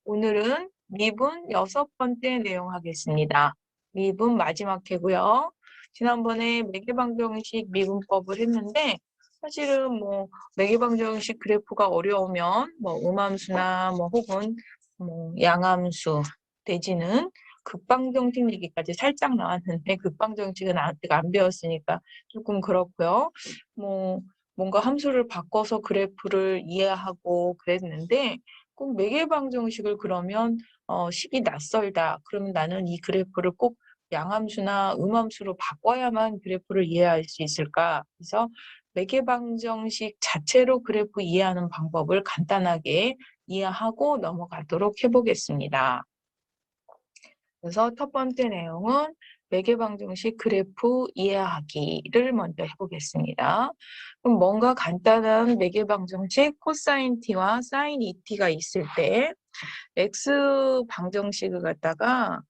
오늘은 미분 6번째 내용 하겠습니다. 미분 마지막 회고요. 지난번에 매개방정식 미분법을 했는데 사실은 매개방정식 그래프가 어려우면 음함수나 혹은 양함수 내지는 극방정식 얘기까지 살짝 나왔는데 극방정식은 아직 안 배웠으니까 조금 그렇고요. 뭔가 함수를 바꿔서 그래프를 이해하고 그랬는데 꼭 매개방정식을 그러면 식이 낯설다. 그러면 나는 이 그래프를 꼭 양함수나 음함수로 바꿔야만 그래프를 이해할 수 있을까? 그래서 매개방정식 자체로 그래프 이해하는 방법을 간단하게 이해하고 넘어가도록 해보겠습니다. 그래서 첫 번째 내용은 매개방정식 그래프 이해하기를 먼저 해보겠습니다. 그럼 뭔가 간단한 매개방정식 코사인 t와 사인 2t가 있을 때 x 방정식을 갖다가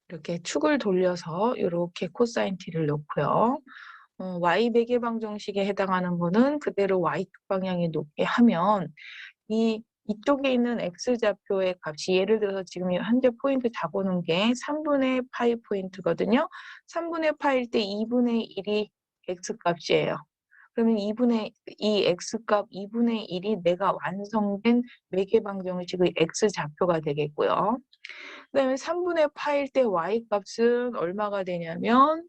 이렇게 축을 돌려서 이렇게 코사인 t를 놓고요. y 매개방정식에 해당하는 거는 그대로 y 방향에 놓게 하면 이쪽에 있는 x좌표의 값이 예를 들어서 지금 현재 포인트 잡아놓은 게 3분의 파이 포인트거든요. 3분의 파일 때 2분의 1이 x값이에요. 그러면 이 x값 2분의 1이 내가 완성된 매개방정식의 x좌표가 되겠고요. 그 다음에 3분의 파일 때 y값은 얼마가 되냐면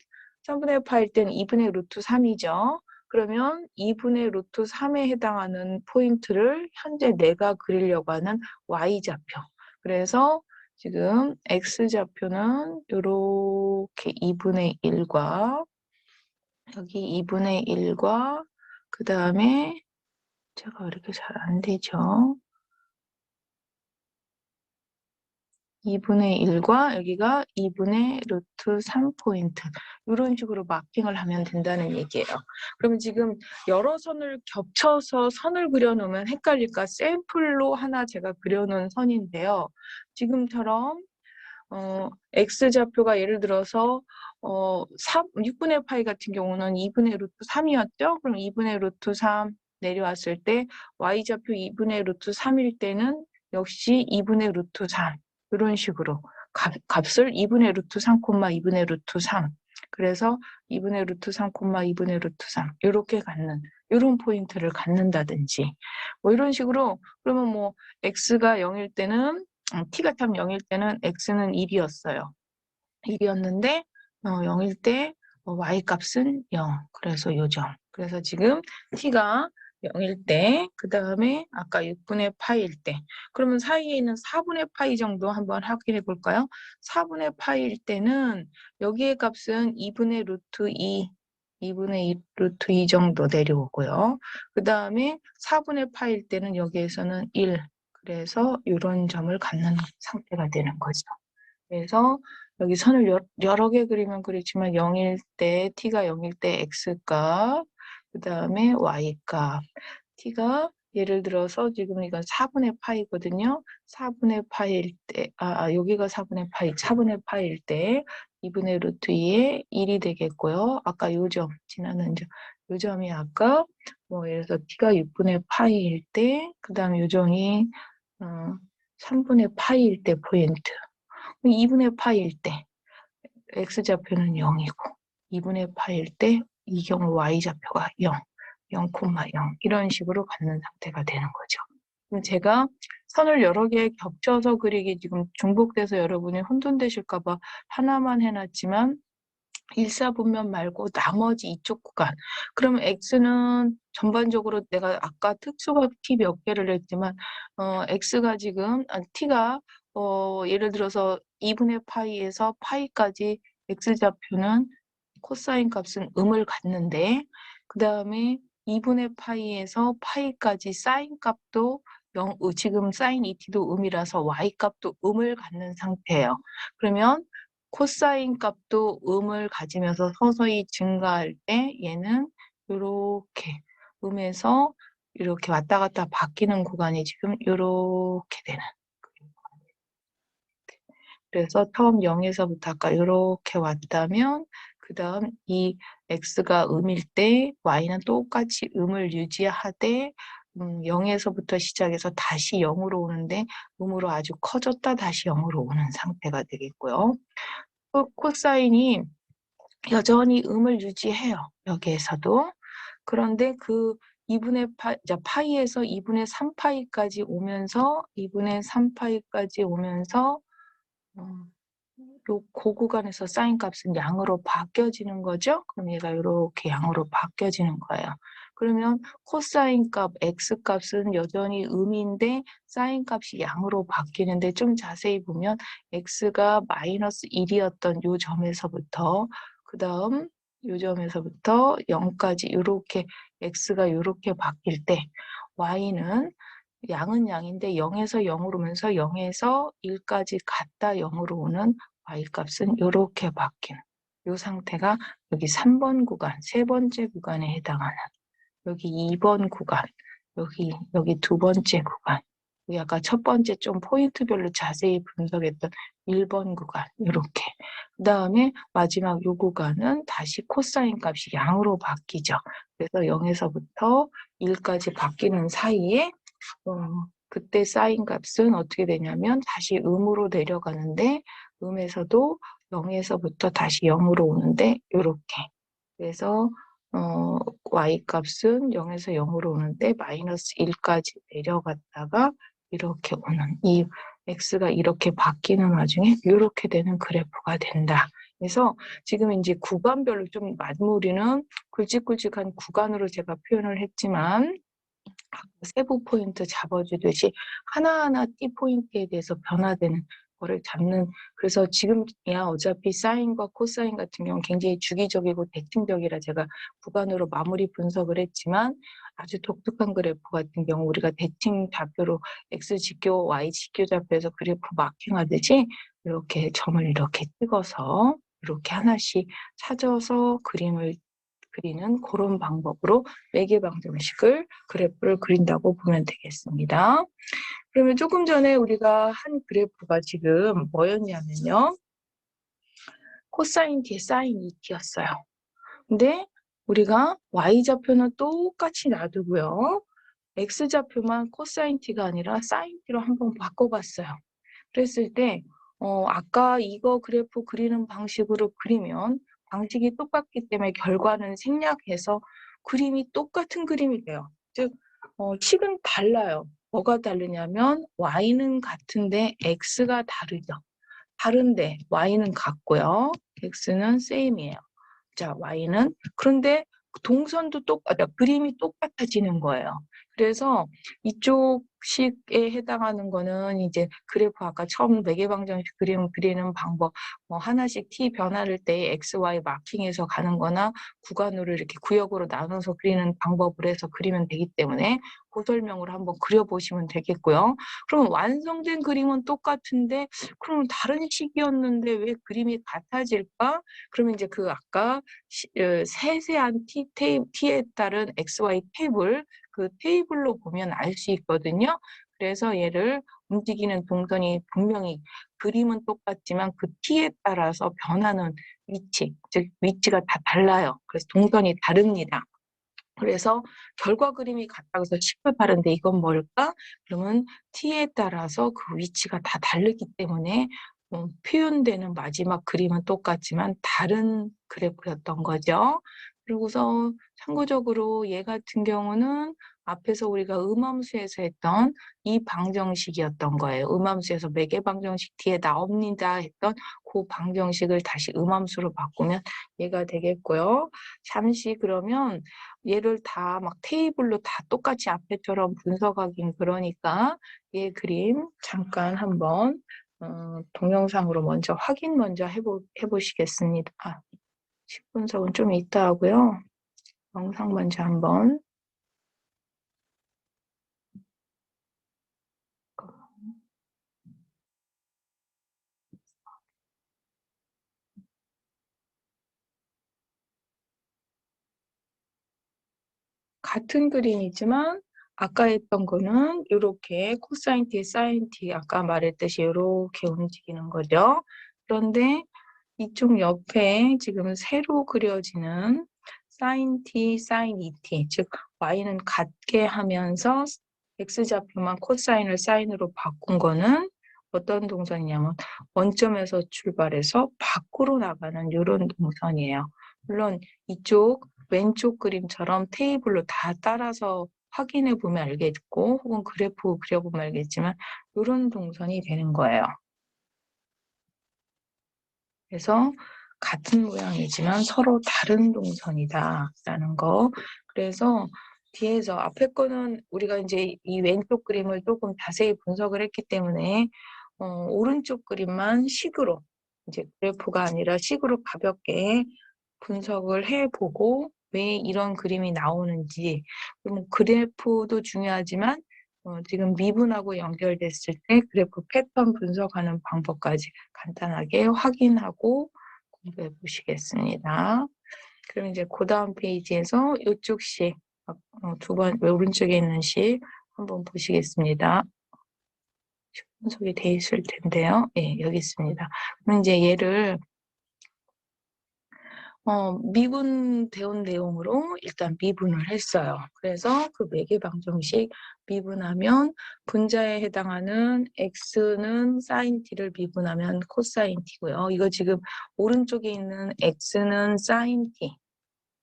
3분의 파일 때는 2분의 루트 3이죠. 그러면 2분의 루트 3에 해당하는 포인트를 현재 내가 그리려고 하는 y좌표. 그래서 지금 x좌표는 이렇게 2분의 1과 여기 2분의 1과 그 다음에 제가 이렇게 잘 안 되죠. 2분의 1과 여기가 2분의 루트 3포인트 이런 식으로 마킹을 하면 된다는 얘기예요. 그러면 지금 여러 선을 겹쳐서 선을 그려놓으면 헷갈릴까? 샘플로 하나 제가 그려놓은 선인데요. 지금처럼 x좌표가 예를 들어서 6분의 파이 같은 경우는 2분의 루트 3이었죠? 그럼 2분의 루트 3 내려왔을 때 y좌표 2분의 루트 3일 때는 역시 2분의 루트 3 이런 식으로 값을 2분의 루트 3, 2분의 루트 3 그래서 2분의 루트 3, 2분의 루트 3 이렇게 갖는 이런 포인트를 갖는다든지 이런 식으로 그러면 x가 0일 때는 t가 참 0일 때는 x는 1이었어요. 1이었는데 0일 때 y값은 0. 그래서 요점. 그래서 지금 t가 0일 때, 그 다음에 아까 6분의 파일 때. 그러면 사이에 있는 4분의 파이 정도 한번 확인해 볼까요? 4분의 파일 때는 여기의 값은 2분의 루트 2, 2분의 루트 2 정도 내려오고요. 그 다음에 4분의 파일 때는 여기에서는 1. 그래서 이런 점을 갖는 상태가 되는 거죠. 그래서 여기 선을 여러 개 그리면 그렇지만 0일 때, t가 0일 때 x값, 그 다음에 y값. t가 예를 들어서 지금 이건 4분의 파이거든요. 4분의 파일 때, 여기가 4분의 파이, 4분의 파일 때 2분의 루트 2에 1이 되겠고요. 아까 요점, 지나는 점, 요점이 아까 예를 들어서 t가 6분의 파이일 때, 그 다음에 요점이 3분의 파이일 때 포인트. 2분의 파일 때 x좌표는 0이고 2분의 파일 때 이 경우 y좌표가 0, 0, 0 이런 식으로 갖는 상태가 되는 거죠. 그럼 제가 선을 여러 개 겹쳐서 그리기 지금 중복돼서 여러분이 혼돈되실까 봐 하나만 해놨지만 일사분면 말고 나머지 이쪽 구간. 그러면 x는 전반적으로 내가 아까 특수가 t 몇 개를 했지만 x가 지금 t가 예를 들어서 2분의 파이에서 파이까지 x좌표는 코사인 값은 음을 갖는데 그 다음에 2분의 파이에서 파이까지 사인 값도 지금 사인 2t도 음이라서 y 값도 음을 갖는 상태예요. 그러면 코사인 값도 음을 가지면서 서서히 증가할 때 얘는 이렇게 음에서 이렇게 왔다 갔다 바뀌는 구간이 지금 이렇게 되는. 그래서 처음 0에서부터 아까 이렇게 왔다면 그 다음 이 x가 음일 때 y는 똑같이 음을 유지하되 0에서부터 시작해서 다시 0으로 오는데 음으로 아주 커졌다 다시 0으로 오는 상태가 되겠고요. 코사인이 여전히 음을 유지해요. 여기에서도. 그런데 그 2분의 파이에서 2분의 3파이까지 오면서 2분의 3파이까지 오면서 요 구간에서 사인 값은 양으로 바뀌어지는 거죠. 그럼 얘가 이렇게 양으로 바뀌어지는 거예요. 그러면 코사인 값, x 값은 여전히 음인데 사인 값이 양으로 바뀌는데 좀 자세히 보면 x가 마이너스 1이었던 요 점에서부터 그 다음 요 점에서부터 0까지 이렇게 x가 이렇게 바뀔 때 y는 양은 양인데 0에서 0으로 오면서 0에서 1까지 갔다 0으로 오는 y값은 이렇게 바뀌는 이 상태가 여기 3번 구간, 세 번째 구간에 해당하는 여기 2번 구간, 여기 두 번째 구간, 여기 아까 첫 번째 좀 포인트별로 자세히 분석했던 1번 구간 이렇게 그 다음에 마지막 요 구간은 다시 코사인 값이 양으로 바뀌죠. 그래서 0에서부터 1까지 바뀌는 사이에 그때 사인 값은 어떻게 되냐면 다시 음으로 내려가는데 음에서도 0에서부터 다시 0으로 오는데 이렇게 그래서 y 값은 0에서 0으로 오는데 마이너스 1까지 내려갔다가 이렇게 오는 이 x가 이렇게 바뀌는 와중에 이렇게 되는 그래프가 된다. 그래서 지금 이제 구간별로 좀 마무리는 굵직굵직한 구간으로 제가 표현을 했지만 세부 포인트 잡아주듯이 하나하나 T 포인트에 대해서 변화되는 거를 잡는 그래서 지금이야 어차피 사인과 코사인 같은 경우는 굉장히 주기적이고 대칭적이라 제가 구간으로 마무리 분석을 했지만 아주 독특한 그래프 같은 경우 우리가 대칭 좌표로 X 지표, Y 지표 좌표에서 그래프 마킹하듯이 이렇게 점을 이렇게 찍어서 이렇게 하나씩 찾아서 그림을 그리는 그런 방법으로 매개 방정식을 그래프를 그린다고 보면 되겠습니다. 그러면 조금 전에 우리가 한 그래프가 지금 뭐였냐면요. 코사인 t, 사인 2t였어요. 근데 우리가 y좌표는 똑같이 놔두고요. x좌표만 코사인 t가 아니라 사인 t로 한번 바꿔봤어요. 그랬을 때 아까 이거 그래프 그리는 방식으로 그리면 방식이 똑같기 때문에 결과는 생략해서 그림이 똑같은 그림이 돼요. 즉 식은 달라요. 뭐가 다르냐면 y는 같은데 x가 다르죠. 다른데 y는 같고요. x는 same이에요. 자, y는 그런데 동선도 그림이 똑같아지는 거예요. 그래서 이쪽 식에 해당하는 거는 이제 그래프 아까 처음 매개방정식 그리는 방법 뭐 하나씩 t 변화를 때 x, y 마킹해서 가는 거나 구간으로 이렇게 구역으로 나눠서 그리는 방법을 해서 그리면 되기 때문에 그 설명을 한번 그려보시면 되겠고요. 그럼 완성된 그림은 똑같은데 그럼 다른 식이었는데 왜 그림이 같아질까? 그러면 이제 그 아까 세세한 T에 따른 XY 테이블, 그 테이블로 보면 알 수 있거든요. 그래서 얘를 움직이는 동선이 분명히 그림은 똑같지만 그 T에 따라서 변하는 위치, 즉 위치가 다 달라요. 그래서 동선이 다릅니다. 그래서 결과 그림이 같다고 해서 식도 다른데 이건 뭘까? 그러면 T에 따라서 그 위치가 다 다르기 때문에 표현되는 마지막 그림은 똑같지만 다른 그래프였던 거죠. 그리고서 참고적으로 얘 같은 경우는 앞에서 우리가 음함수에서 했던 이 방정식이었던 거예요. 음함수에서 매개 방정식 뒤에 나옵니다 했던 그 방정식을 다시 음함수로 바꾸면 얘가 되겠고요. 잠시 그러면 얘를 다 막 테이블로 다 똑같이 앞에처럼 분석하긴 그러니까 얘 그림 잠깐 한번 동영상으로 먼저 확인 먼저 해보시겠습니다. 식분석은 좀 이따 하고요. 영상 먼저 한번. 같은 그림이지만 아까 했던 거는 이렇게 코사인 t, 사인 t 아까 말했듯이 이렇게 움직이는 거죠. 그런데 이쪽 옆에 지금 새로 그려지는 사인 t, 사인 2t, 즉 y는 같게 하면서 x좌표만 코사인을 사인으로 바꾼 거는 어떤 동선이냐면 원점에서 출발해서 밖으로 나가는 이런 동선이에요. 물론 이쪽 왼쪽 그림처럼 테이블로 다 따라서 확인해 보면 알겠고 혹은 그래프 그려보면 알겠지만 이런 동선이 되는 거예요. 그래서 같은 모양이지만 서로 다른 동선이다라는 거. 그래서 뒤에서 앞에 거는 우리가 이제 이 왼쪽 그림을 조금 자세히 분석을 했기 때문에 오른쪽 그림만 식으로 이제 그래프가 아니라 식으로 가볍게 분석을 해보고 왜 이런 그림이 나오는지, 그럼 그래프도 중요하지만 지금 미분하고 연결됐을 때 그래프 패턴 분석하는 방법까지 간단하게 확인하고 공부해 보시겠습니다. 그럼 이제 그 다음 페이지에서 이쪽 식, 두 번 오른쪽에 있는 식 한번 보시겠습니다. 분석이 돼 있을 텐데요. 예, 여기 있습니다. 그럼 이제 얘를 미분되온 내용으로 일단 미분을 했어요. 그래서 그 매개 방정식 미분하면 분자에 해당하는 x는 sin t를 미분하면 코사인 t고요. 이거 지금 오른쪽에 있는 x는 sin t,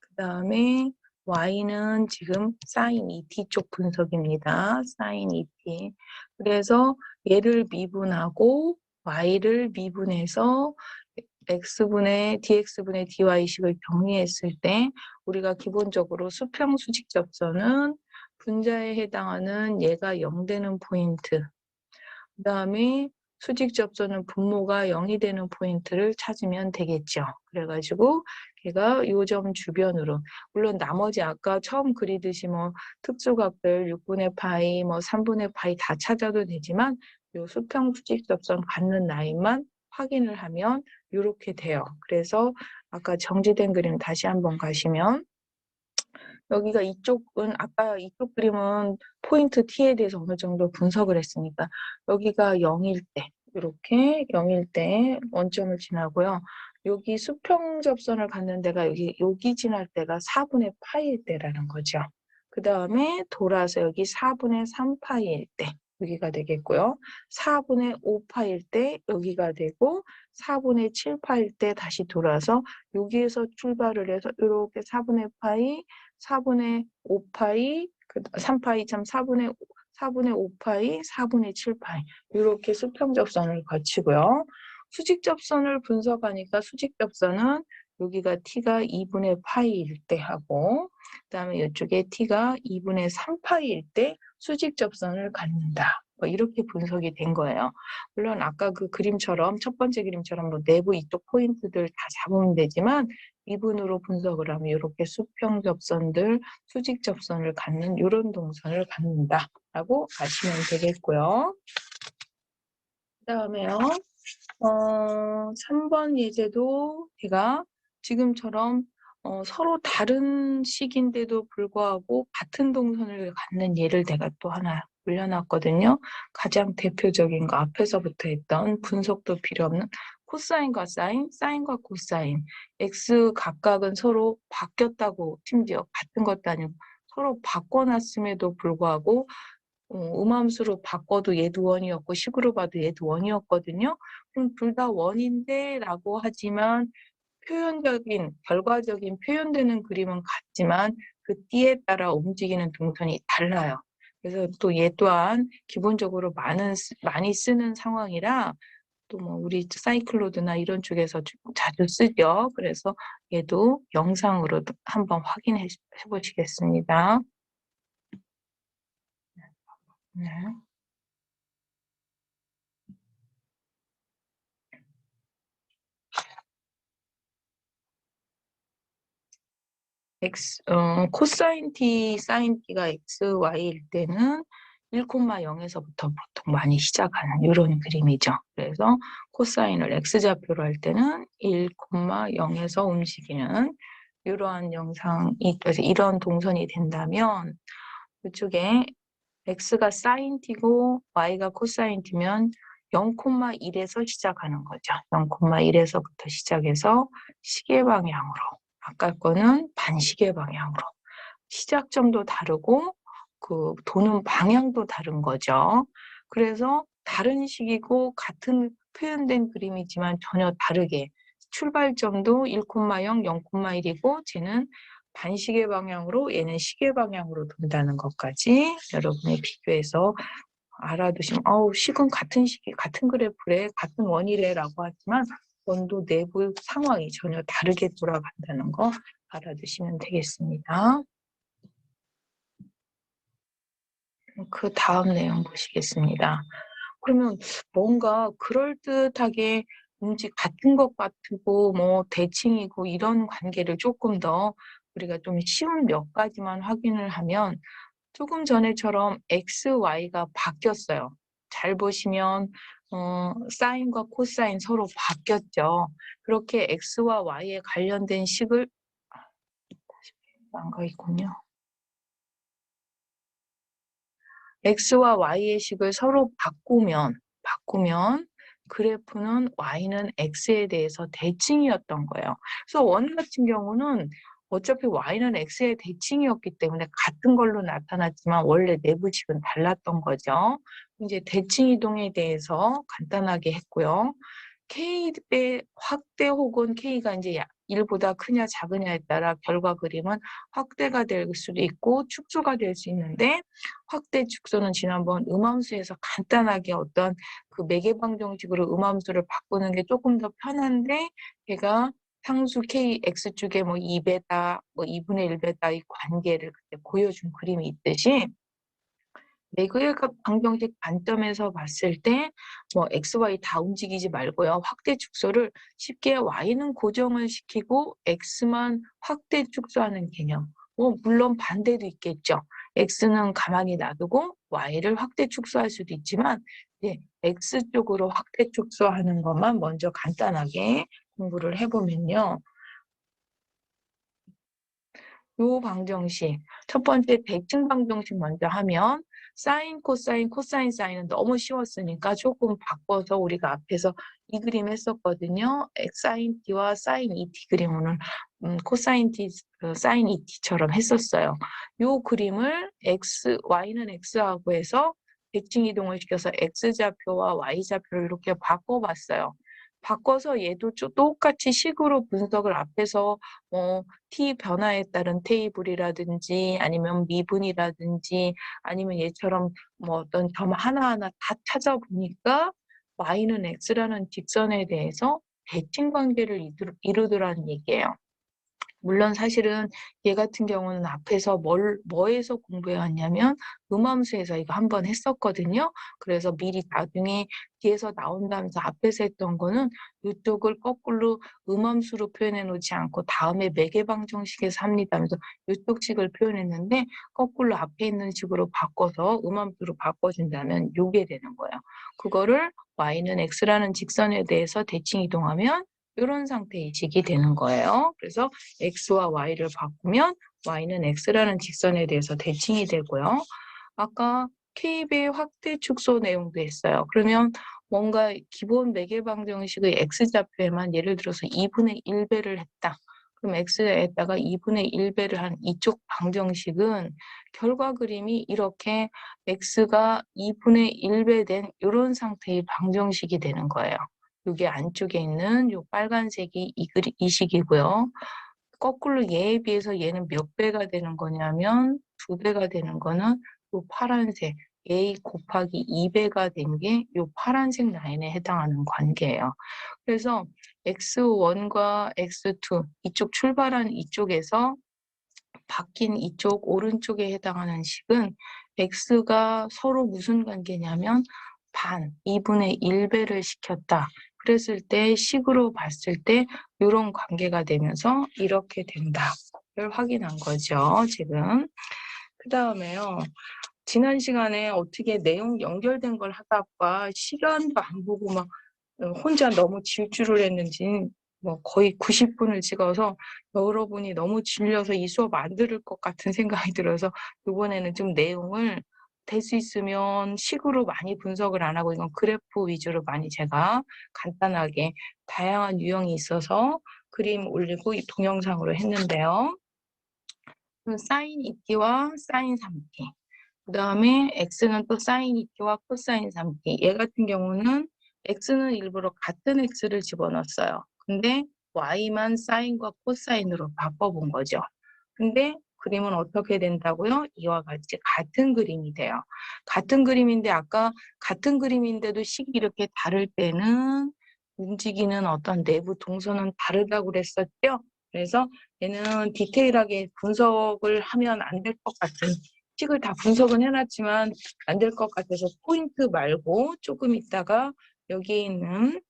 그 다음에 y는 지금 sin 2t 쪽 분석입니다. sin 2t. 그래서 얘를 미분하고 y를 미분해서 x분의 dx분의 dy식을 정리했을 때 우리가 기본적으로 수평 수직 접선은 분자에 해당하는 얘가 0 되는 포인트, 그 다음에 수직 접선은 분모가 0이 되는 포인트를 찾으면 되겠죠. 그래가지고 걔가 요 점 주변으로, 물론 나머지 아까 처음 그리듯이 뭐 특수각들 6분의 파이, 뭐 3분의 파이 다 찾아도 되지만 요 수평 수직 접선 갖는 라인만 확인을 하면 이렇게 돼요. 그래서 아까 정지된 그림 다시 한번 가시면 여기가 이쪽은 아까 이쪽 그림은 포인트 T에 대해서 어느 정도 분석을 했으니까 여기가 0일 때 이렇게 0일 때 원점을 지나고요. 여기 수평 접선을 갖는 데가 여기 지날 때가 4분의 파일 때라는 거죠. 그 다음에 돌아서 여기 4분의 3파일 때 여기가 되겠고요. 4분의 5파일 때 여기가 되고 4분의 7파일 때 다시 돌아서 여기에서 출발을 해서 이렇게 4분의 파이 4분의 5파이, 3파이 참 4분의 5파이, 4분의 7파이 이렇게 수평접선을 거치고요. 수직접선을 분석하니까 수직접선은 여기가 t가 2분의 파이일 때 하고 그다음에 이쪽에 t가 2분의 3파이일 때 수직접선을 갖는다. 뭐 이렇게 분석이 된 거예요. 물론 아까 그 그림처럼 첫 번째 그림처럼 뭐 내부 이쪽 포인트들 다 잡으면 되지만 미분으로 분석을 하면 이렇게 수평 접선들, 수직 접선을 갖는 이런 동선을 갖는다라고 아시면 되겠고요. 그 다음에요. 3번 예제도 제가 지금처럼 서로 다른 식인데도 불구하고 같은 동선을 갖는 예를 내가 또 하나 올려놨거든요. 가장 대표적인 거 앞에서부터 했던 분석도 필요 없는 코사인과 사인, 사인과 코사인, x 각각은 서로 바뀌었다고 심지어 같은 것도 아니고 서로 바꿔놨음에도 불구하고 음함수로 바꿔도 얘도 원이었고 식으로 봐도 얘도 원이었거든요. 그럼 둘 다 원인데 라고 하지만 표현적인, 결과적인 표현되는 그림은 같지만 그 띠에 따라 움직이는 동선이 달라요. 그래서 또 얘 또한 기본적으로 많이 쓰는 상황이라 또 뭐 우리 사이클로드나 이런 쪽에서 자주 쓰죠. 그래서 얘도 영상으로 한번 확인해 보시겠습니다. 네. 코사인 t, 사인 t가 x, y일 때는 1,0에서부터 보통 많이 시작하는 이런 그림이죠. 그래서 코사인을 x좌표로 할 때는 1,0에서 움직이는 이러한 영상이, 그래서 이런 동선이 된다면 이쪽에 x가 사인 t고 y가 코사인 t면 0,1에서 시작하는 거죠. 0,1에서부터 시작해서 시계 방향으로, 아까 거는 반시계 방향으로. 시작점도 다르고 그 도는 방향도 다른 거죠. 그래서 다른 식이고 같은 표현된 그림이지만 전혀 다르게 출발점도 1,0, 0,1이고 쟤는 반시계 방향으로 얘는 시계 방향으로 돈다는 것까지 여러분이 비교해서 알아두시면 식은 같은 시기, 같은 그래프래, 같은 원이래라고 하지만 원도 내부 상황이 전혀 다르게 돌아간다는 거 알아두시면 되겠습니다. 그 다음 내용 보시겠습니다. 그러면 뭔가 그럴듯하게 같은 것 같고 뭐 대칭이고 이런 관계를 조금 더 우리가 좀 쉬운 몇 가지만 확인을 하면 조금 전에처럼 x, y가 바뀌었어요. 잘 보시면 사인과 코사인 서로 바뀌었죠. 그렇게 x와 y에 관련된 식을 망가 있군요. x와 y의 식을 서로 바꾸면 그래프는 y는 x에 대해서 대칭이었던 거예요. 그래서 원 같은 경우는 어차피 y는 x의 대칭이었기 때문에 같은 걸로 나타났지만 원래 내부식은 달랐던 거죠. 이제 대칭 이동에 대해서 간단하게 했고요. K의 확대 혹은 K가 이제 1보다 크냐 작으냐에 따라 결과 그림은 확대가 될 수도 있고 축소가 될 수 있는데 확대 축소는 지난번 음함수에서 간단하게 어떤 그 매개방 정식으로 음함수를 바꾸는 게 조금 더 편한데 얘가 상수 K, X축에 뭐 2배다, 뭐 2분의 1배다 이 관계를 그때 보여준 그림이 있듯이 매그웰 방정식 관점에서 봤을 때 뭐 x, y 다 움직이지 말고요. 확대 축소를 쉽게 y는 고정을 시키고 x만 확대 축소하는 개념. 물론 반대도 있겠죠. x는 가만히 놔두고 y를 확대 축소할 수도 있지만 x 쪽으로 확대 축소하는 것만 먼저 간단하게 공부를 해보면요. 요 방정식, 첫 번째 대칭 방정식 먼저 하면 사인, 코사인, 코사인, 사인은 너무 쉬웠으니까 조금 바꿔서 우리가 앞에서 이 그림 했었거든요. 사인 t와 사인 2t 그림을 코사인 t, 사인 2t처럼 했었어요. 요 그림을 y는 x하고 해서 대칭 이동을 시켜서 x좌표와 y좌표를 이렇게 바꿔봤어요. 바꿔서 얘도 똑같이 식으로 분석을 앞에서 t 변화에 따른 테이블이라든지 아니면 미분이라든지 아니면 얘처럼 뭐 어떤 점 하나하나 다 찾아보니까 y는 x라는 직선에 대해서 대칭 관계를 이루더라는 얘기예요. 물론 사실은 얘 같은 경우는 앞에서 뭐에서 공부해 왔냐면 음함수에서 이거 한번 했었거든요. 그래서 미리 나중에 뒤에서 나온다면서 앞에서 했던 거는 이쪽을 거꾸로 음함수로 표현해 놓지 않고 다음에 매개방정식에서 합니다면서 이쪽 식을 표현했는데 거꾸로 앞에 있는 식으로 바꿔서 음함수로 바꿔준다면 요게 되는 거예요. 그거를 y는 x라는 직선에 대해서 대칭 이동하면 이런 상태의 식이 되는 거예요. 그래서 x와 y를 바꾸면 y는 x라는 직선에 대해서 대칭이 되고요. 아까 K배 확대 축소 내용도 했어요. 그러면 뭔가 기본 매개방정식의 x좌표에만 예를 들어서 2분의 1배를 했다. 그럼 x에다가 2분의 1배를 한 이쪽 방정식은 결과 그림이 이렇게 x가 2분의 1배 된 이런 상태의 방정식이 되는 거예요. 이게 안쪽에 있는 요 빨간색이 이 식이고요. 거꾸로 얘에 비해서 얘는 몇 배가 되는 거냐면 2배가 되는 거는 요 파란색 A 곱하기 2배가 된 게 요 파란색 라인에 해당하는 관계예요. 그래서 x1과 x2 이쪽 출발한 이쪽에서 바뀐 이쪽 오른쪽에 해당하는 식은 x가 서로 무슨 관계냐면 반, 2분의 1배를 시켰다. 그랬을 때 식으로 봤을 때 이런 관계가 되면서 이렇게 된다를 확인한 거죠, 지금. 그 다음에요. 지난 시간에 어떻게 내용 연결된 걸 하다가 시간도 안 보고 막 혼자 너무 질주를 했는지 뭐 거의 90분을 찍어서 여러분이 너무 질려서 이 수업 안 들을 것 같은 생각이 들어서 이번에는 좀 내용을 될 수 있으면 식으로 많이 분석을 안 하고 이건 그래프 위주로 많이 제가 간단하게 다양한 유형이 있어서 그림 올리고 동영상으로 했는데요. 사인 2t와 사인 3t. 그 다음에 x는 또 사인 2t와 코사인 3t. 얘 같은 경우는 x는 일부러 같은 x를 집어넣었어요. 근데 y만 사인과 코사인으로 바꿔본 거죠. 근데 그림은 어떻게 된다고요? 이와 같이 같은 그림이 돼요. 같은 그림인데 아까 같은 그림인데도 식이 이렇게 다를 때는 움직이는 어떤 내부 동선은 다르다고 그랬었죠? 그래서 얘는 디테일하게 분석을 하면 안 될 것 같은, 식을 다 분석은 해놨지만 안 될 것 같아서 포인트 말고 조금 있다가 여기에 있는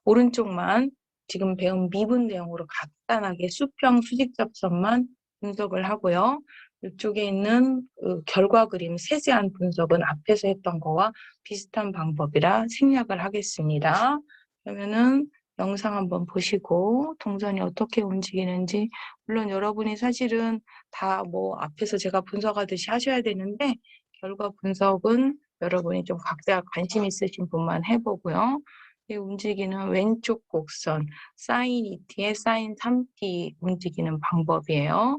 오른쪽만 지금 배운 미분 내용으로 간단하게 수평 수직 접선만 분석을 하고요. 이쪽에 있는 그 결과 그림 세세한 분석은 앞에서 했던 거와 비슷한 방법이라 생략을 하겠습니다. 그러면은 영상 한번 보시고 동선이 어떻게 움직이는지, 물론 여러분이 사실은 다 뭐 앞에서 제가 분석하듯이 하셔야 되는데 결과 분석은 여러분이 좀 각자 관심 있으신 분만 해보고요. 이 움직이는 왼쪽 곡선 사인 2t에 사인 3t 움직이는 방법이에요.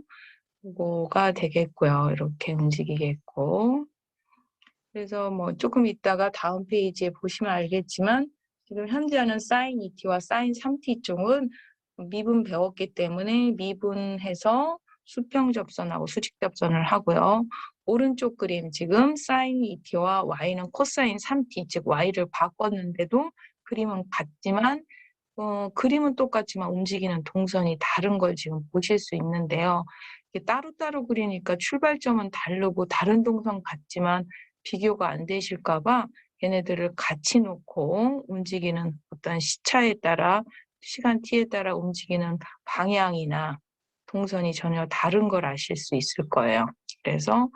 이거가 되겠고요. 이렇게 움직이겠고. 그래서 뭐 조금 있다가 다음 페이지에 보시면 알겠지만 지금 현재는 사인 2t와 사인 3t 쪽은 미분 배웠기 때문에 미분해서 수평 접선하고 수직 접선을 하고요. 오른쪽 그림 지금 사인 2t와 y는 코사인 3t, 즉 y를 바꿨는데도 그림은 같지만 그림은 똑같지만 움직이는 동선이 다른 걸 지금 보실 수 있는데요. 이게 따로따로 그리니까 출발점은 다르고 다른 동선 같지만 비교가 안 되실까 봐 얘네들을 같이 놓고 움직이는 어떤 시차에 따라 시간 t에 따라 움직이는 방향이나 동선이 전혀 다른 걸 아실 수 있을 거예요. 그래서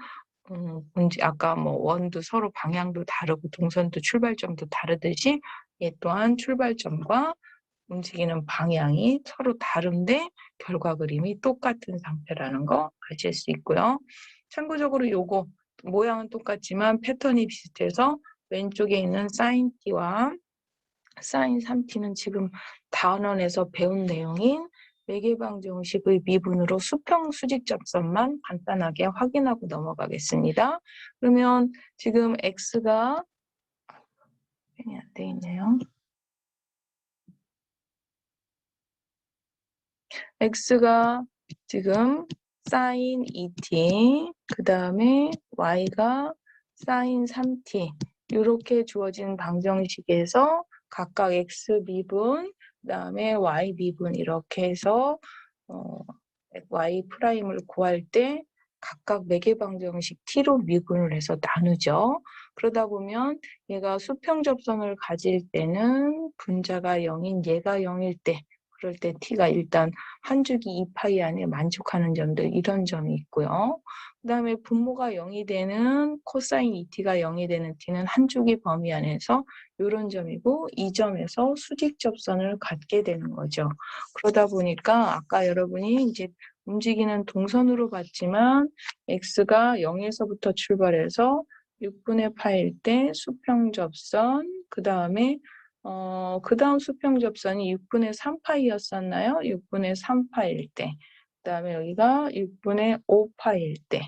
아까 뭐 원도 서로 방향도 다르고 동선도 출발점도 다르듯이 얘 또한 출발점과 움직이는 방향이 서로 다른데 결과 그림이 똑같은 상태라는 거 아실 수 있고요. 참고적으로 요거 모양은 똑같지만 패턴이 비슷해서 왼쪽에 있는 사인 t와 사인 3t는 지금 단원에서 배운 내용인 매개방정식의 미분으로 수평 수직 접선만 간단하게 확인하고 넘어가겠습니다. 그러면 지금 x가 안 돼 있네요. x가 지금 사인 2t, 그 다음에 y가 사인 3t 이렇게 주어진 방정식에서 각각 x 미분, 그 다음에 y 미분 이렇게 해서 y 프라임을 구할 때 각각 매개방정식 t로 미분을 해서 나누죠. 그러다 보면 얘가 수평 접선을 가질 때는 분자가 0인 얘가 0일 때, 그럴 때 t가 일단 한 주기 2파이 안에 만족하는 점들, 이런 점이 있고요. 그 다음에 분모가 0이 되는 코사인 2t가 0이 되는 t는 한 주기 범위 안에서 이런 점이고, 이 점에서 수직 접선을 갖게 되는 거죠. 그러다 보니까 아까 여러분이 이제 움직이는 동선으로 봤지만 x가 0에서부터 출발해서 6분의 파일 때 수평 접선, 그 다음에 그 다음 수평 접선이 6분의 3파이였었나요? 6분의 3파일 때. 그 다음에 여기가 6분의 5파일 때.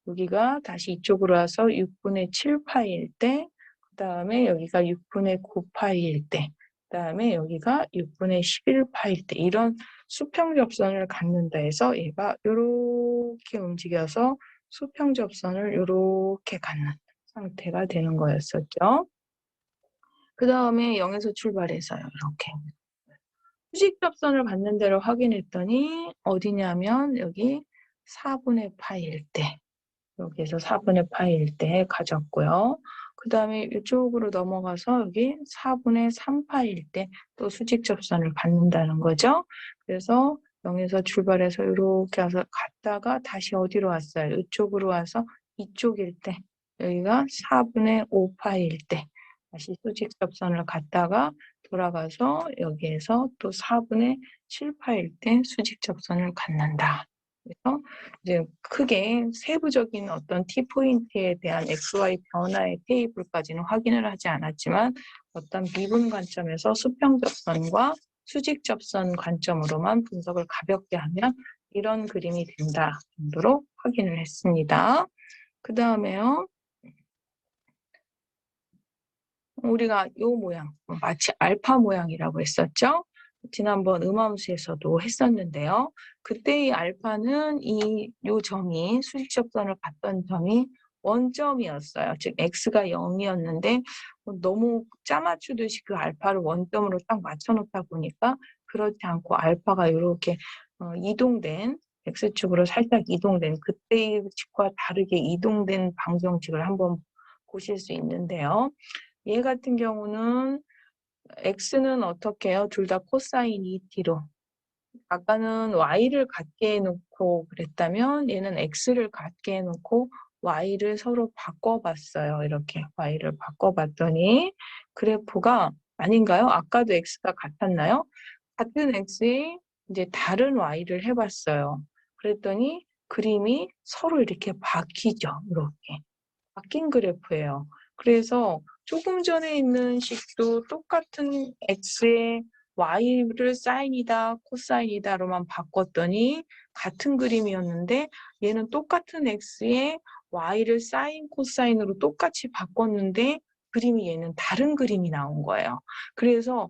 여기가 다시 이쪽으로 와서 6분의 7파일 때. 그 다음에 여기가 6분의 9파일 때. 그 다음에 여기가 6분의 11파일 때. 이런 수평 접선을 갖는다 해서 얘가 이렇게 움직여서 수평 접선을 이렇게 갖는 상태가 되는 거였었죠. 그 다음에 0에서 출발해서요. 이렇게. 수직 접선을 갖는 대로 확인했더니 어디냐면 여기 4분의 파일 때. 여기에서 4분의 파일 때 가졌고요. 그 다음에 이쪽으로 넘어가서 여기 4분의 3파일 때 또 수직 접선을 갖는다는 거죠. 그래서 0에서 출발해서 이렇게 와서 갔다가 다시 어디로 왔어요? 이쪽으로 와서 이쪽일 때 여기가 4분의 5파일 때 다시 수직 접선을 갖다가 돌아가서 여기에서 또 4분의 7파일 때 수직 접선을 갖는다. 그래서 이제 크게 세부적인 어떤 T포인트에 대한 XY 변화의 테이블까지는 확인을 하지 않았지만 어떤 미분 관점에서 수평 접선과 수직 접선 관점으로만 분석을 가볍게 하면 이런 그림이 된다 정도로 확인을 했습니다. 그 다음에요. 우리가 이 모양, 마치 알파 모양이라고 했었죠? 지난번 음함수에서도 했었는데요. 그때의 알파는 요 점이, 수직접선을 봤던 점이 원점이었어요. 즉 x가 0이었는데 너무 짜맞추듯이 그 알파를 원점으로 딱 맞춰놓다 보니까 그렇지 않고 알파가 이렇게 이동된, x축으로 살짝 이동된, 그때의 식과 다르게 이동된 방정식을 한번 보실 수 있는데요. 얘 같은 경우는 x는 어떻게 해요? 둘 다 코사인 2t로. 아까는 y를 같게 해놓고 그랬다면 얘는 x를 같게 해놓고 y를 서로 바꿔봤어요. 이렇게 y를 바꿔봤더니 그래프가 아닌가요? 아까도 x가 같았나요? 같은 x에 이제 다른 y를 해봤어요. 그랬더니 그림이 서로 이렇게 바뀌죠. 이렇게. 바뀐 그래프예요. 그래서 조금 전에 있는 식도 똑같은 x에 y를 사인이다, 코사인이다로만 바꿨더니 같은 그림이었는데 얘는 똑같은 x에 y를 사인, 코사인으로 똑같이 바꿨는데 그림이 얘는 다른 그림이 나온 거예요. 그래서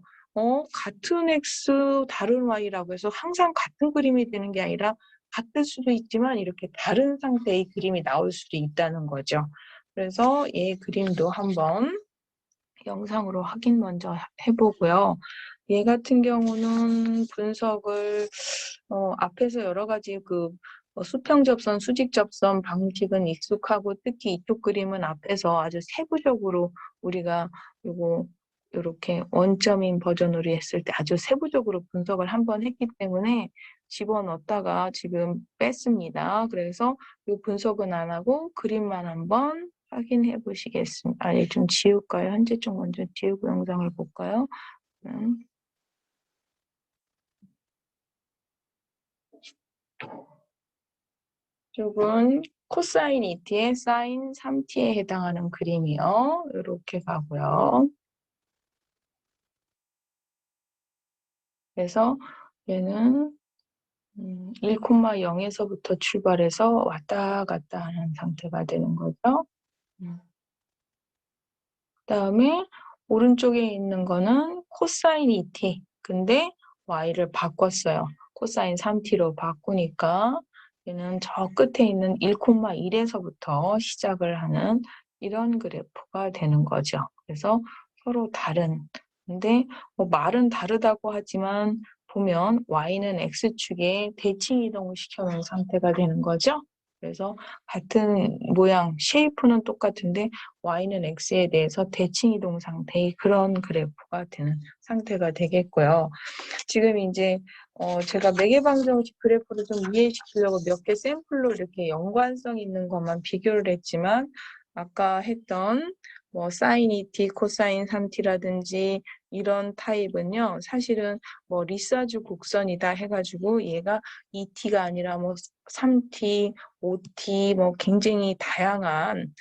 같은 x, 다른 y라고 해서 항상 같은 그림이 되는 게 아니라 같을 수도 있지만 이렇게 다른 상태의 그림이 나올 수도 있다는 거죠. 그래서 얘 그림도 한번 영상으로 확인 먼저 해보고요. 얘 같은 경우는 분석을 앞에서 여러 가지 수평접선, 수직접선 방식은 익숙하고 특히 이쪽 그림은 앞에서 아주 세부적으로 우리가 이렇게 원점인 버전으로 했을 때 아주 세부적으로 분석을 한번 했기 때문에 집어넣었다가 지금 뺐습니다. 그래서 이 분석은 안 하고 그림만 한번 확인해 보시겠습니다. 아니, 좀 지울까요? 현재 쪽 먼저 지우고 영상을 볼까요? 쪽은 코사인 2t에 사인 3t에 해당하는 그림이요. 이렇게 가고요. 그래서 얘는 1,0에서부터 출발해서 왔다 갔다 하는 상태가 되는 거죠. 그다음에 오른쪽에 있는 거는 코사인 2t. 근데 y를 바꿨어요. 코사인 3t로 바꾸니까 얘는 저 끝에 있는 1,1에서부터 시작을 하는 이런 그래프가 되는 거죠. 그래서 서로 다른. 근데 말은 다르다고 하지만 보면 y는 x축에 대칭 이동을 시켜놓은 상태가 되는 거죠. 그래서 같은 모양, 쉐이프는 똑같은데 y는 x에 대해서 대칭 이동 상태의 그런 그래프가 되는 상태가 되겠고요. 지금 이제 제가 매개방정식 그래프를 좀 이해시키려고 몇 개 샘플로 이렇게 연관성 있는 것만 비교를 했지만 아까 했던 사인 2t, 코사인 3t라든지 이런 타입은요. 사실은 리사주 곡선이다 해가지고 얘가 2t가 아니라 3t, 5t 굉장히 다양한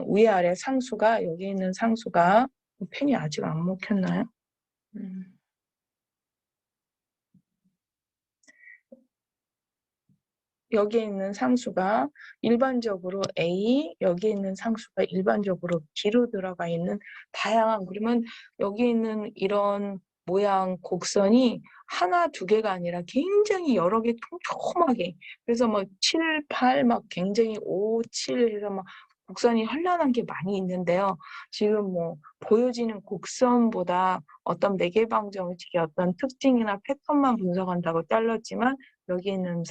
위아래 상수가 여기 있는 상수가 펜이 아직 안 먹혔나요? 여기에 있는 상수가 일반적으로 A, 여기에 있는 상수가 일반적으로 B로 들어가 있는 다양한, 그러면 여기 있는 이런 모양 곡선이 하나, 두 개가 아니라 굉장히 여러 개 촘촘하게, 그래서 7, 8, 굉장히 5, 7 해서 곡선이 현란한 게 많이 있는데요. 지금 보여지는 곡선보다 어떤 매개방정식의 어떤 특징이나 패턴만 분석한다고 잘랐지만 여기 있는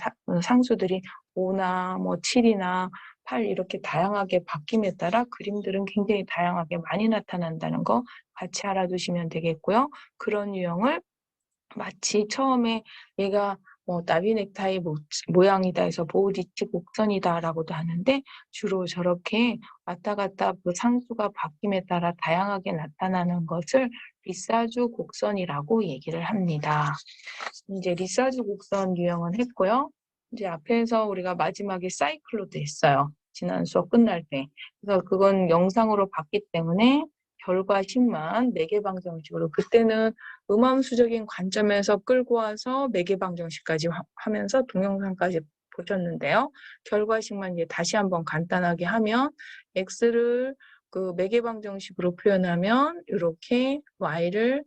상수들이 5나 7이나 8 이렇게 다양하게 바뀜에 따라 그림들은 굉장히 다양하게 많이 나타난다는 거 같이 알아두시면 되겠고요. 그런 유형을 마치 처음에 얘가 나비 넥타이 모양이다 해서 보우디치 곡선이다라고도 하는데 주로 저렇게 왔다 갔다 그 상수가 바뀜에 따라 다양하게 나타나는 것을 리사주 곡선이라고 얘기를 합니다. 이제 리사주 곡선 유형은 했고요. 이제 앞에서 우리가 마지막에 사이클로도 했어요. 지난 수업 끝날 때. 그래서 그건 영상으로 봤기 때문에 결과식만 매개방정식으로, 그때는 음함수적인 관점에서 끌고 와서 매개방정식까지 하면서 동영상까지 보셨는데요. 결과식만 이제 다시 한번 간단하게 하면 x를 그 매개방정식으로 표현하면 이렇게 y를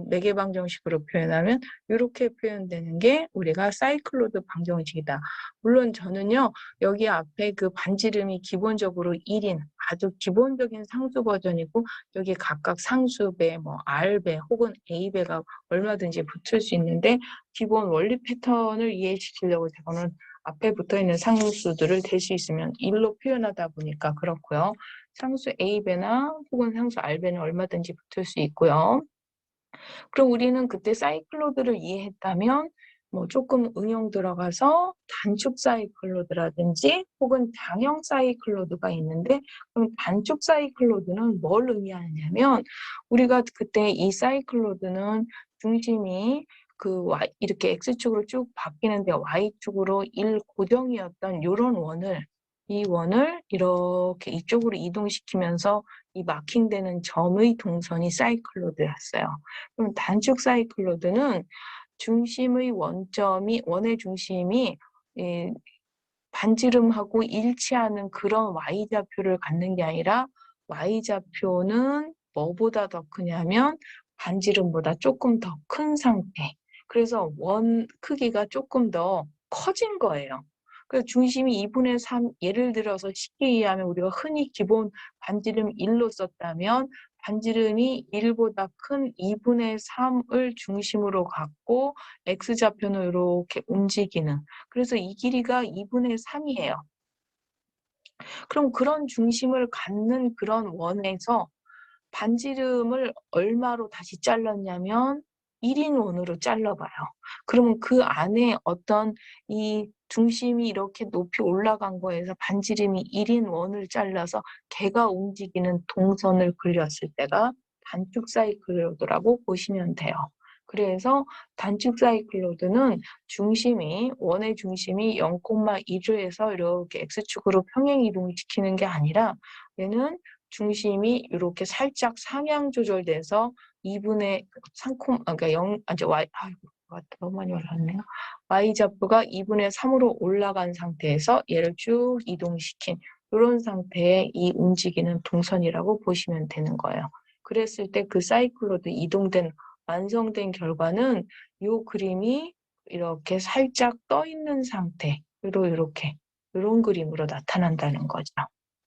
매개방정식으로 표현하면 이렇게 표현되는 게 우리가 사이클로드 방정식이다. 물론 저는요, 여기 앞에 그 반지름이 기본적으로 1인 아주 기본적인 상수 버전이고, 여기 각각 상수배, 뭐 R배 혹은 A배가 얼마든지 붙을 수 있는데, 기본 원리 패턴을 이해시키려고 저는 앞에 붙어있는 상수들을 될 수 있으면 1로 표현하다 보니까 그렇고요. 상수 A배나 혹은 상수 R배는 얼마든지 붙을 수 있고요. 그럼 우리는 그때 사이클로드를 이해했다면 뭐 조금 응용 들어가서 단축 사이클로드라든지 혹은 장형 사이클로드가 있는데, 그럼 단축 사이클로드는 뭘 의미하냐면, 우리가 그때 이 사이클로드는 중심이 이렇게 X축으로 쭉 바뀌는데 Y축으로 1 고정이었던 이 원을 이렇게 이쪽으로 이동시키면서 이 마킹되는 점의 동선이 사이클로드였어요. 그럼 단축 사이클로드는 원의 중심이 반지름하고 일치하는 그런 y좌표를 갖는 게 아니라, y좌표는 뭐보다 더 크냐면 반지름보다 조금 더 큰 상태. 그래서 원 크기가 조금 더 커진 거예요. 그래서 중심이 2분의 3, 예를 들어서 쉽게 이해하면 우리가 흔히 기본 반지름 1로 썼다면, 반지름이 1보다 큰 2분의 3을 중심으로 갖고 x좌표는 이렇게 움직이는, 그래서 이 길이가 2분의 3이에요. 그럼 그런 중심을 갖는 그런 원에서 반지름을 얼마로 다시 잘랐냐면 1인 원으로 잘라봐요. 그러면 그 안에 어떤 이 중심이 이렇게 높이 올라간 거에서 반지름이 1인 원을 잘라서 걔가 움직이는 동선을 그렸을 때가 단축 사이클로드라고 보시면 돼요. 그래서 단축 사이클로드는 원의 중심이 0,2를 이렇게 X축으로 평행 이동시키는 게 아니라, 얘는 중심이 이렇게 살짝 상향 조절돼서 2분의 3, 그러니까 0, 너무 많이 올랐네요. y좌표가 2분의 3으로 올라간 상태에서 얘를 쭉 이동시킨 이런 상태의 이 움직이는 동선이라고 보시면 되는 거예요. 그랬을 때 그 사이클로드 완성된 결과는 이 그림이 이렇게 살짝 떠 있는 상태로 이런 그림으로 나타난다는 거죠.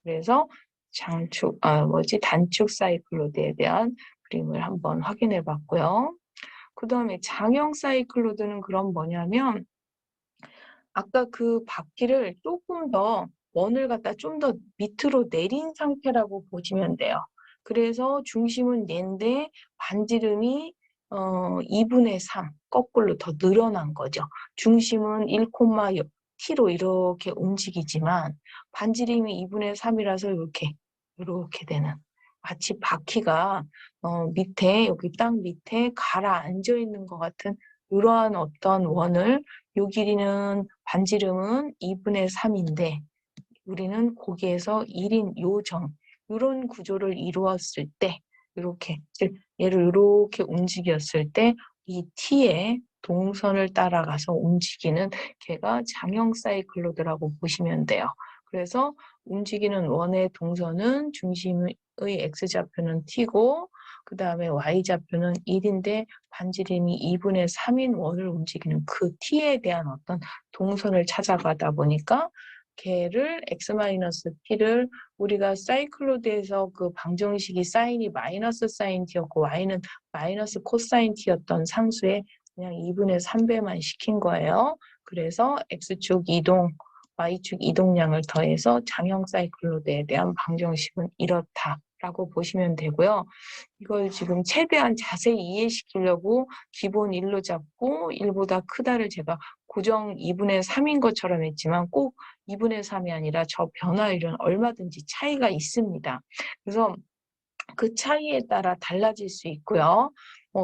그래서 단축 사이클로드에 대한 그림을 한번 확인해 봤고요. 그 다음에 장형 사이클로드는 그럼 뭐냐면, 아까 그 바퀴를 조금 더 원을 갖다 좀 더 밑으로 내린 상태라고 보시면 돼요. 그래서 중심은 얘인데 반지름이 2분의 3 거꾸로 더 늘어난 거죠. 중심은 1,t로 이렇게 움직이지만 반지름이 2분의 3이라서 이렇게 되는, 마치 바퀴가 여기 땅 밑에 가라앉아 있는 것 같은 이러한 어떤 원을, 요 길이는 반지름은 2분의 3인데 우리는 거기에서 1인 요정, 이런 구조를 이루었을 때, 얘를 이렇게 움직였을 때 이 t의 동선을 따라가서 움직이는 걔가 장형 사이클로드라고 보시면 돼요. 그래서 움직이는 원의 동선은 중심의 x좌표는 t고, 그 다음에 y좌표는 1인데 반지름이 2분의 3인 원을 움직이는 그 t에 대한 어떤 동선을 찾아가다 보니까 걔를 x-t를 우리가 사이클로드에서 그 방정식이 사인이 마이너스 사인 t였고 y는 마이너스 코사인 t였던 상수에 그냥 2분의 3배만 시킨 거예요. 그래서 x축 이동, y축 이동량을 더해서 장형 사이클로드에 대한 방정식은 이렇다라고 보시면 되고요. 이걸 지금 최대한 자세히 이해시키려고 기본 1로 잡고 1보다 크다를 제가 고정 2분의 3인 것처럼 했지만 꼭 2분의 3이 아니라 저 변화율은 얼마든지 차이가 있습니다. 그래서 그 차이에 따라 달라질 수 있고요.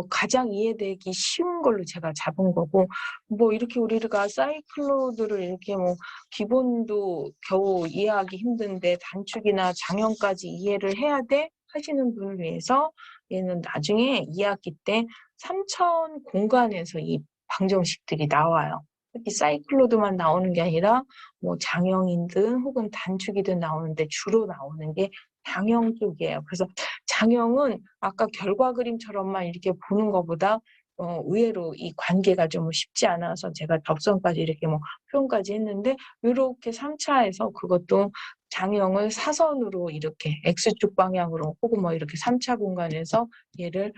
가장 이해되기 쉬운 걸로 제가 잡은 거고, 뭐 이렇게 우리가 사이클로드를 이렇게 뭐 기본도 겨우 이해하기 힘든데 단축이나 장형까지 이해를 해야 돼? 하시는 분을 위해서 얘는 나중에 2학기 때 3차원 공간에서 이 방정식들이 나와요. 특히 사이클로드만 나오는 게 아니라 뭐 장형이든 혹은 단축이든 나오는데 주로 나오는 게 장형 쪽이에요. 그래서 장형은 아까 결과 그림처럼만 이렇게 보는 것보다 의외로 이 관계가 좀 쉽지 않아서 제가 접선까지 이렇게 뭐 표현까지 했는데, 이렇게 3차에서 그것도 장형을 사선으로 이렇게 X축 방향으로 혹은 뭐 이렇게 3차 공간에서 얘를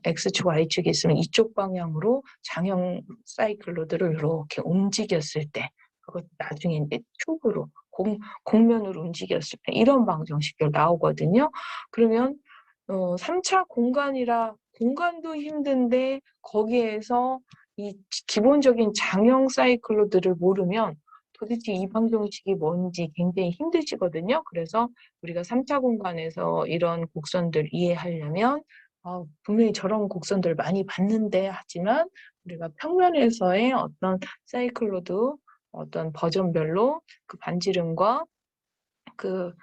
X축, Y축이 있으면 이쪽 방향으로 장형 사이클로드를 이렇게 움직였을 때, 그것 나중에 이제 축으로 공면으로 움직였을 때 이런 방정식들 나오거든요. 그러면 3차 공간이라 공간도 힘든데 거기에서 이 기본적인 장형 사이클로드를 모르면 도대체 이 방정식이 뭔지 굉장히 힘드시거든요. 그래서 우리가 3차 공간에서 이런 곡선들 이해하려면 분명히 저런 곡선들 많이 봤는데 하지만 우리가 평면에서의 어떤 사이클로드 어떤 버전별로 그 반지름과 그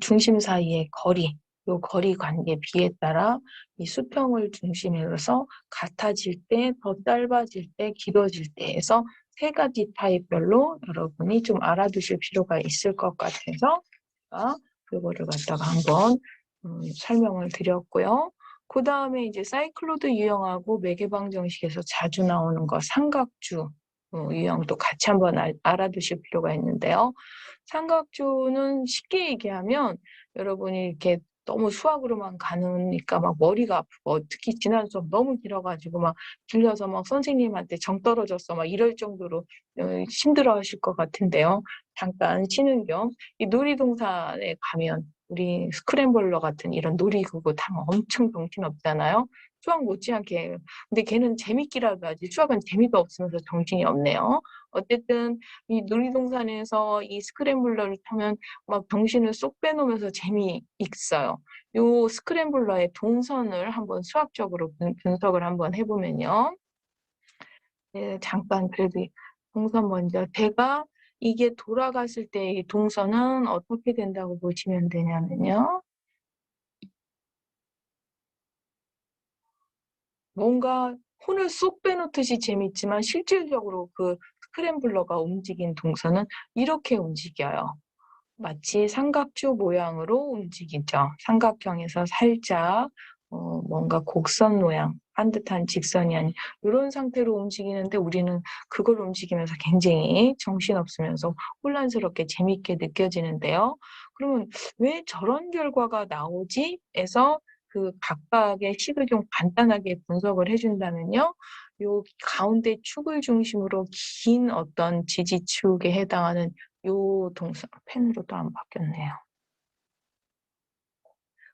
중심 사이의 거리, 요 거리 관계 비에 따라 이 수평을 중심으로 해서 같아질 때, 더 짧아질 때, 길어질 때 해서 세 가지 타입별로 여러분이 좀 알아두실 필요가 있을 것 같아서 제가 그거를 갖다가 한번 설명을 드렸고요. 그 다음에 이제 사이클로드 유형하고 매개방정식에서 자주 나오는 거 삼각주 유형도 같이 한번 알아두실 필요가 있는데요. 삼각주는 쉽게 얘기하면 여러분이 이렇게 너무 수학으로만 가느니까 막 머리가 아프고, 특히 지난 수업 너무 길어가지고 막 길려서 막 선생님한테 정 떨어졌어 막 이럴 정도로 힘들어 하실 것 같은데요. 잠깐 쉬는 겸 이 놀이동산에 가면 우리 스크램블러 같은 이런 놀이기구 타면 엄청 정신없잖아요. 수학 못지않게. 근데 걔는 재밌기라도 하지 수학은 재미가 없으면서 정신이 없네요. 어쨌든 이 놀이동산에서 이 스크램블러를 타면 막 정신을 쏙 빼놓으면서 재미있어요. 요 스크램블러의 동선을 한번 수학적으로 분석을 한번 해보면요. 네, 잠깐 그래도 동선 먼저. 제가 이게 돌아갔을 때 이 동선은 어떻게 된다고 보시면 되냐면요. 뭔가 혼을 쏙 빼놓듯이 재밌지만 실질적으로 그 스크램블러가 움직인 동선은 이렇게 움직여요. 마치 삼각주 모양으로 움직이죠. 삼각형에서 살짝 뭔가 곡선 모양, 반듯한 직선이 아닌 이런 상태로 움직이는데 우리는 그걸 움직이면서 굉장히 정신없으면서 혼란스럽게 재밌게 느껴지는데요. 그러면 왜 저런 결과가 나오지? 에서 그 각각의 식을 좀 간단하게 분석을 해준다면요. 요 가운데 축을 중심으로 긴 어떤 지지축에 해당하는 요 동선, 펜으로도 안 바뀌었네요.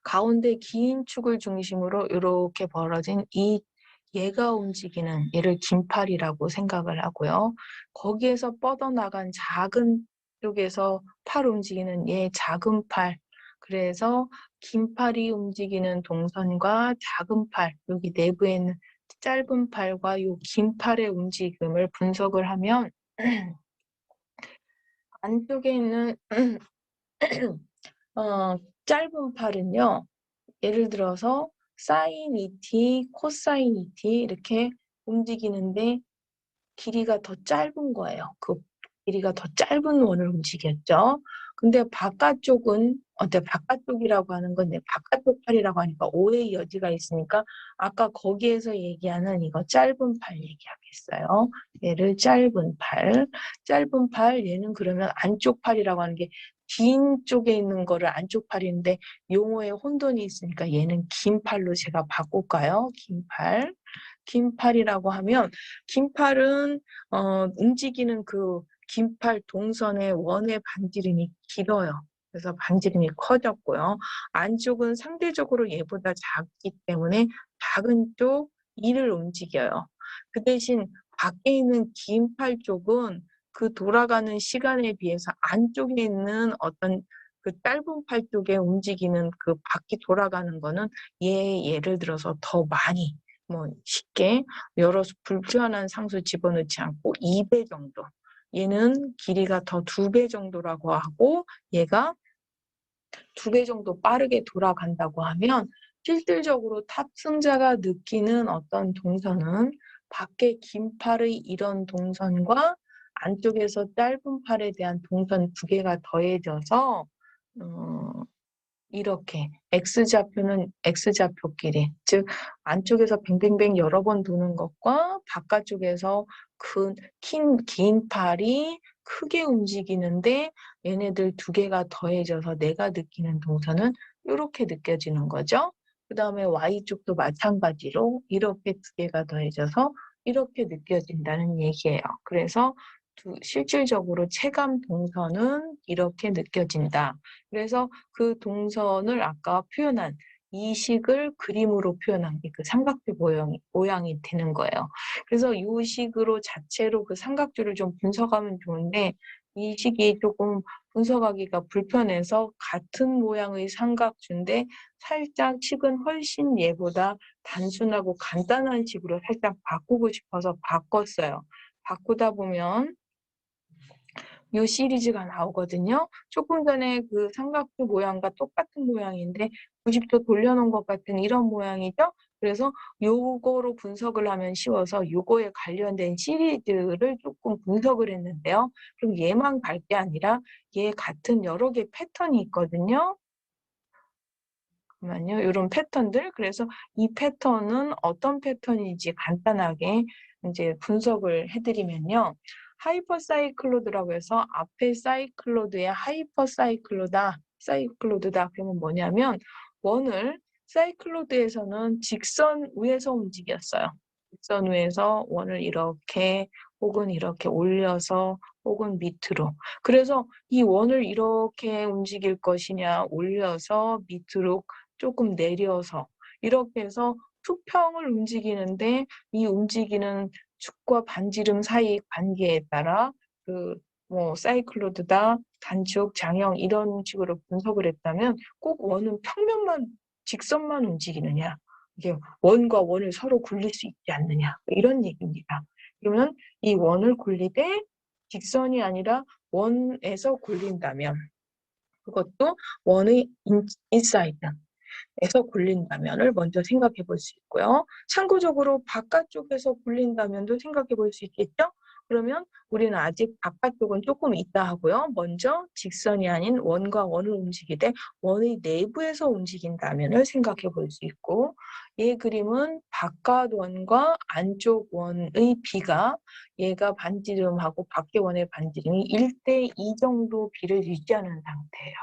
가운데 긴 축을 중심으로 이렇게 벌어진 얘가 움직이는 얘를 긴팔이라고 생각을 하고요. 거기에서 뻗어나간 작은 쪽에서 팔 움직이는 얘 작은 팔. 그래서 긴 팔이 움직이는 동선과 작은 팔, 여기 내부에 있는 짧은 팔과 요 긴 팔의 움직임을 분석을 하면 안쪽에 있는 짧은 팔은요. 예를 들어서 사인 2t, 코사인 2t 이렇게 움직이는데 길이가 더 짧은 거예요. 그 길이가 더 짧은 원을 움직였죠. 근데 바깥쪽은 바깥쪽이라고 하는 건 바깥쪽 팔이라고 하니까 오해의 여지가 있으니까 아까 거기에서 얘기하는 이거 짧은 팔 얘기하겠어요. 얘를 짧은 팔 얘는 그러면 안쪽 팔이라고 하는 게 긴 쪽에 있는 거를 안쪽 팔인데 용어에 혼돈이 있으니까 얘는 긴 팔로 제가 바꿀까요? 긴 팔이라고 하면 긴 팔은 움직이는 그 긴팔 동선의 원의 반지름이 길어요. 그래서 반지름이 커졌고요. 안쪽은 상대적으로 얘보다 작기 때문에 작은 쪽 2를 움직여요. 그 대신 밖에 있는 긴팔 쪽은 그 돌아가는 시간에 비해서 안쪽에 있는 어떤 그 짧은 팔 쪽에 움직이는 그 바퀴 돌아가는 거는 예를 들어서 더 많이 뭐 쉽게 여러 불편한 상수 집어넣지 않고 2배 정도. 얘는 길이가 더 2배 정도라고 하고 얘가 2배 정도 빠르게 돌아간다고 하면 실질적으로 탑승자가 느끼는 어떤 동선은 밖에 긴 팔의 이런 동선과 안쪽에서 짧은 팔에 대한 동선 2개가 더해져서 이렇게 X좌표는 X좌표끼리, 즉 안쪽에서 뱅뱅뱅 여러 번 도는 것과 바깥쪽에서 긴 팔이 크게 움직이는데 얘네들 2개가 더해져서 내가 느끼는 동선은 이렇게 느껴지는 거죠. 그 다음에 Y쪽도 마찬가지로 이렇게 2개가 더해져서 이렇게 느껴진다는 얘기예요. 그래서 실질적으로 체감 동선은 이렇게 느껴진다. 그래서 그 동선을 아까 표현한 이 식을 그림으로 표현한 게 그 삼각주 모양이 되는 거예요. 그래서 이 식으로 자체로 그 삼각주를 좀 분석하면 좋은데 이 식이 조금 분석하기가 불편해서 같은 모양의 삼각주인데 살짝 식은 훨씬 얘보다 단순하고 간단한 식으로 살짝 바꾸고 싶어서 바꿨어요. 바꾸다 보면 요 시리즈가 나오거든요. 조금 전에 그 삼각주 모양과 똑같은 모양인데 90도 돌려놓은 것 같은 이런 모양이죠. 그래서 요거로 분석을 하면 쉬워서 요거에 관련된 시리즈를 조금 분석을 했는데요. 그럼 얘만 갈 게 아니라 얘 같은 여러 개 패턴이 있거든요. 잠깐만요. 이런 패턴들. 그래서 이 패턴은 어떤 패턴인지 간단하게 이제 분석을 해드리면요. 하이퍼사이클로드라고 해서 앞에 사이클로드의 하이퍼사이클로드다. 그러면 뭐냐면 원을 사이클로드에서는 직선 위에서 움직였어요. 직선 위에서 원을 이렇게 혹은 이렇게 올려서 혹은 밑으로. 그래서 이 원을 이렇게 움직일 것이냐 올려서 밑으로 조금 내려서 이렇게 해서 수평을 움직이는데 이 움직이는 축과 반지름 사이 관계에 따라 그 뭐 사이클로드다, 단축, 장형 이런 식으로 분석을 했다면 꼭 원은 평면만 직선만 움직이느냐 이게 원과 원을 서로 굴릴 수 있지 않느냐 이런 얘기입니다. 그러면 이 원을 굴리되 직선이 아니라 원에서 굴린다면 그것도 원의 인사이드 에서 굴린다면을 먼저 생각해 볼 수 있고요. 참고적으로 바깥쪽에서 굴린다면도 생각해 볼 수 있겠죠? 그러면 우리는 아직 바깥쪽은 조금 있다 하고요. 먼저 직선이 아닌 원과 원을 움직이되 원의 내부에서 움직인다면을 생각해 볼 수 있고 이 그림은 바깥 원과 안쪽 원의 비가 얘가 반지름하고 밖의 원의 반지름이 1대2 정도 비를 유지하는 상태예요.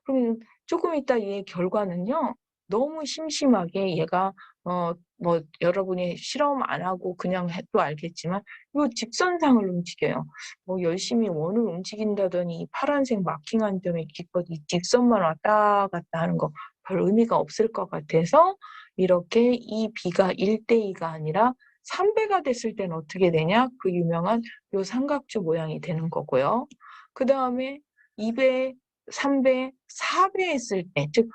그럼 조금 이따 얘 결과는요. 너무 심심하게 얘가 뭐 여러분이 실험 안 하고 그냥 해도 알겠지만 이 직선상을 움직여요. 뭐 열심히 원을 움직인다더니 파란색 마킹한 점이 기껏 이 직선만 왔다 갔다 하는 거 별 의미가 없을 것 같아서 이렇게 이 비가 1대2가 아니라 3배가 됐을 때는 어떻게 되냐? 그 유명한 요 삼각주 모양이 되는 거고요. 그 다음에 2배, 3배, 4배 했을 때, 즉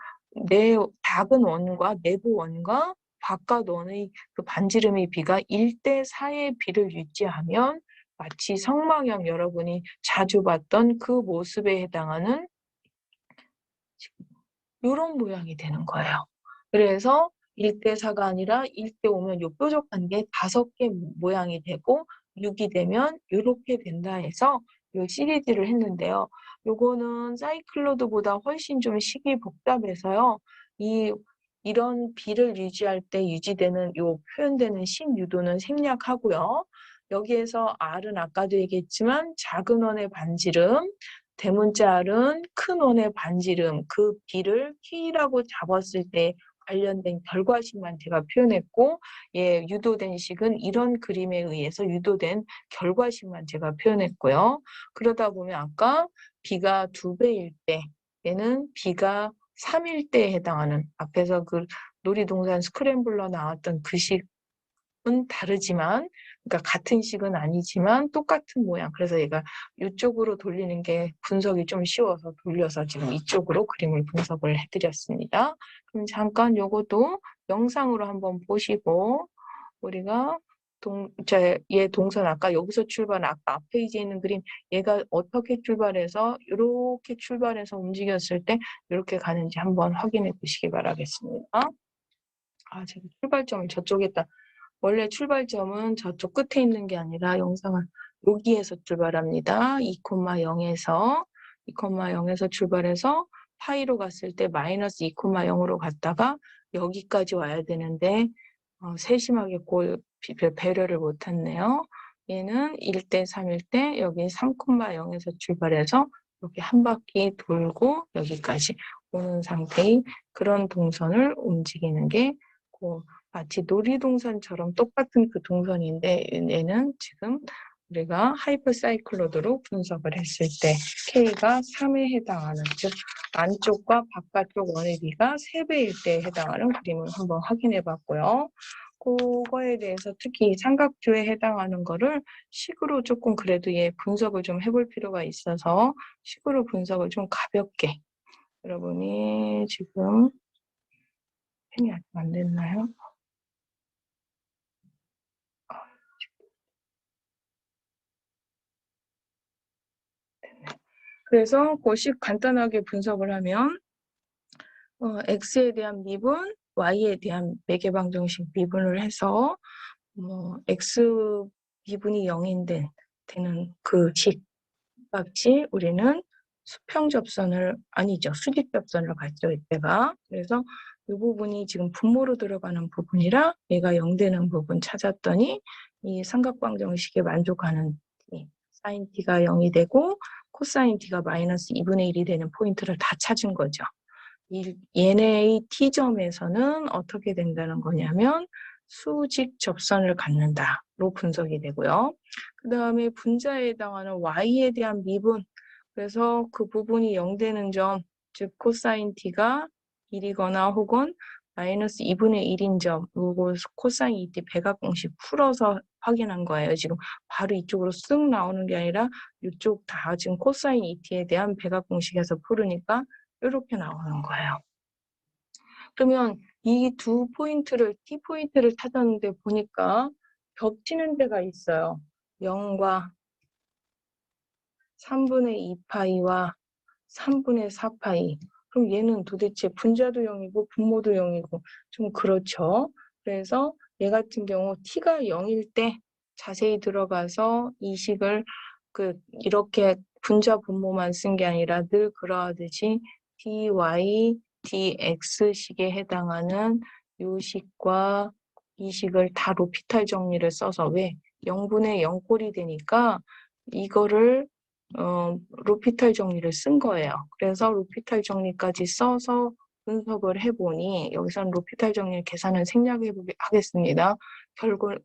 작은 원과 내부 원과 바깥 원의 그 반지름의 비가 1대4의 비를 유지하면 마치 성망형 여러분이 자주 봤던 그 모습에 해당하는 이런 모양이 되는 거예요. 그래서 1대4가 아니라 1대5면 요 뾰족한 게 5개 모양이 되고 6이 되면 이렇게 된다 해서 요 시리즈를 했는데요. 요거는 사이클로드보다 훨씬 좀 식이 복잡해서요. 이런 비를 유지할 때 유지되는 요 표현되는 신유도는 생략하고요. 여기에서 R은 아까도 얘기했지만 작은 원의 반지름, 대문자 R은 큰 원의 반지름, 그 B를 K라고 잡았을 때 관련된 결과식만 제가 표현했고 유도된 식은 이런 그림에 의해서 유도된 결과식만 제가 표현했고요. 그러다 보면 아까 B가 2배일 때 얘는 B가 3일 때에 해당하는 앞에서 그 놀이동산 스크램블러 나왔던 그 식 다르지만, 그러니까 같은 식은 아니지만 똑같은 모양. 그래서 얘가 이쪽으로 돌리는 게 분석이 좀 쉬워서 돌려서 지금 이쪽으로 그림을 분석을 해드렸습니다. 그럼 잠깐 요것도 영상으로 한번 보시고 우리가 얘 동선 아까 여기서 출발한 아까 앞 페이지에 있는 그림 얘가 어떻게 출발해서 이렇게 출발해서 움직였을 때 이렇게 가는지 한번 확인해 보시기 바라겠습니다. 제가 출발점을 저쪽에다 원래 출발점은 저쪽 끝에 있는 게 아니라 영상을 여기에서 출발합니다. 2,0에서 출발해서 파이로 갔을 때 마이너스 2,0으로 갔다가 여기까지 와야 되는데 세심하게 배려를 못했네요. 얘는 1대 3일 때 여기 3,0에서 출발해서 이렇게 한 바퀴 돌고 여기까지 오는 상태의 그런 동선을 움직이는 게 마치 놀이동산처럼 똑같은 그 동선인데 얘는 지금 우리가 하이퍼사이클로드로 분석을 했을 때 K가 3에 해당하는 즉 안쪽과 바깥쪽 원의 비가 3배일 때에 해당하는 그림을 한번 확인해 봤고요. 그거에 대해서 특히 삼각주에 해당하는 거를 식으로 조금 그래도 얘 분석을 좀 해볼 필요가 있어서 식으로 분석을 좀 가볍게 여러분이 지금 펜이 아직 안 됐나요? 그래서 그식 간단하게 분석을 하면 X에 대한 미분, Y에 대한 매개방정식 미분을 해서 X 미분이 0인 되는 그 값이 우리는 수평접선을 아니죠. 수직접선을 갖죠. 이때가. 그래서 이 부분이 지금 분모로 들어가는 부분이라 얘가 0 되는 부분 찾았더니 이 삼각방정식에 만족하는 사인 t가 0이 되고 코사인 t가 마이너스 2분의 1이 되는 포인트를 다 찾은 거죠. 얘네의 t점에서는 어떻게 된다는 거냐면 수직 접선을 갖는다로 분석이 되고요. 그 다음에 분자에 해당하는 y에 대한 미분, 그래서 그 부분이 0 되는 점, 즉 코사인 t가 1이거나 혹은 마이너스 2분의 1인 점, 그리고 코사인 2t 백악공식 풀어서 확인한 거예요. 지금 바로 이쪽으로 쓱 나오는 게 아니라 이쪽 다 지금 코사인 2t에 대한 백악공식에서 풀으니까 이렇게 나오는 거예요. 그러면 이 두 포인트를, T포인트를 찾았는데 보니까 겹치는 데가 있어요. 0과 3분의 2파이와 3분의 4파이. 그럼 얘는 도대체 분자도 0이고 분모도 0이고 좀 그렇죠. 그래서 얘 같은 경우 t가 0일 때 자세히 들어가서 이 식을 이렇게 분자 분모만 쓴 게 아니라 늘 그러하듯이 dy, dx식에 해당하는 이 식과 이 식을 다 로피탈 정리를 써서 왜 0분의 0꼴이 되니까 이거를 로피탈 정리를 쓴 거예요. 그래서 로피탈 정리까지 써서 분석을 해보니 여기서는 로피탈 정리 계산을 생략해 하겠습니다.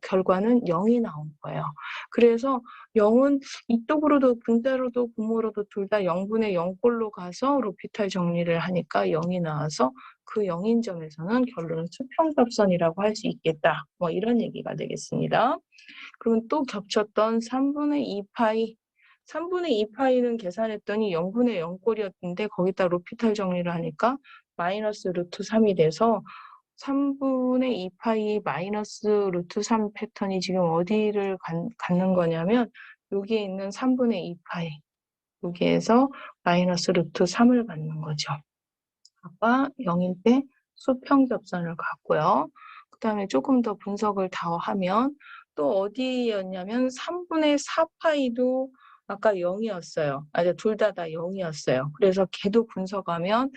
결과는 0이 나온 거예요. 그래서 0은 이쪽으로도 분자로도 분모로도 둘 다 0분의 0꼴로 가서 로피탈 정리를 하니까 0이 나와서 그 0인 점에서는 결론은 수평접선이라고 할 수 있겠다. 이런 얘기가 되겠습니다. 그러면 또 겹쳤던 3분의 2파이 3분의 2파이는 계산했더니 0분의 0꼴이었는데 거기다 로피탈 정리를 하니까 마이너스 루트 3이 돼서 3분의 2파이 마이너스 루트 3 패턴이 지금 어디를 갖는 거냐면 여기에 있는 3분의 2파이 여기에서 마이너스 루트 3을 갖는 거죠. 아까 0일 때 수평접선을 갖고요. 그 다음에 조금 더 분석을 더 하면 또 어디였냐면 3분의 4파이도 아까 0이었어요. 둘 다 0이었어요. 그래서 걔도 분석하면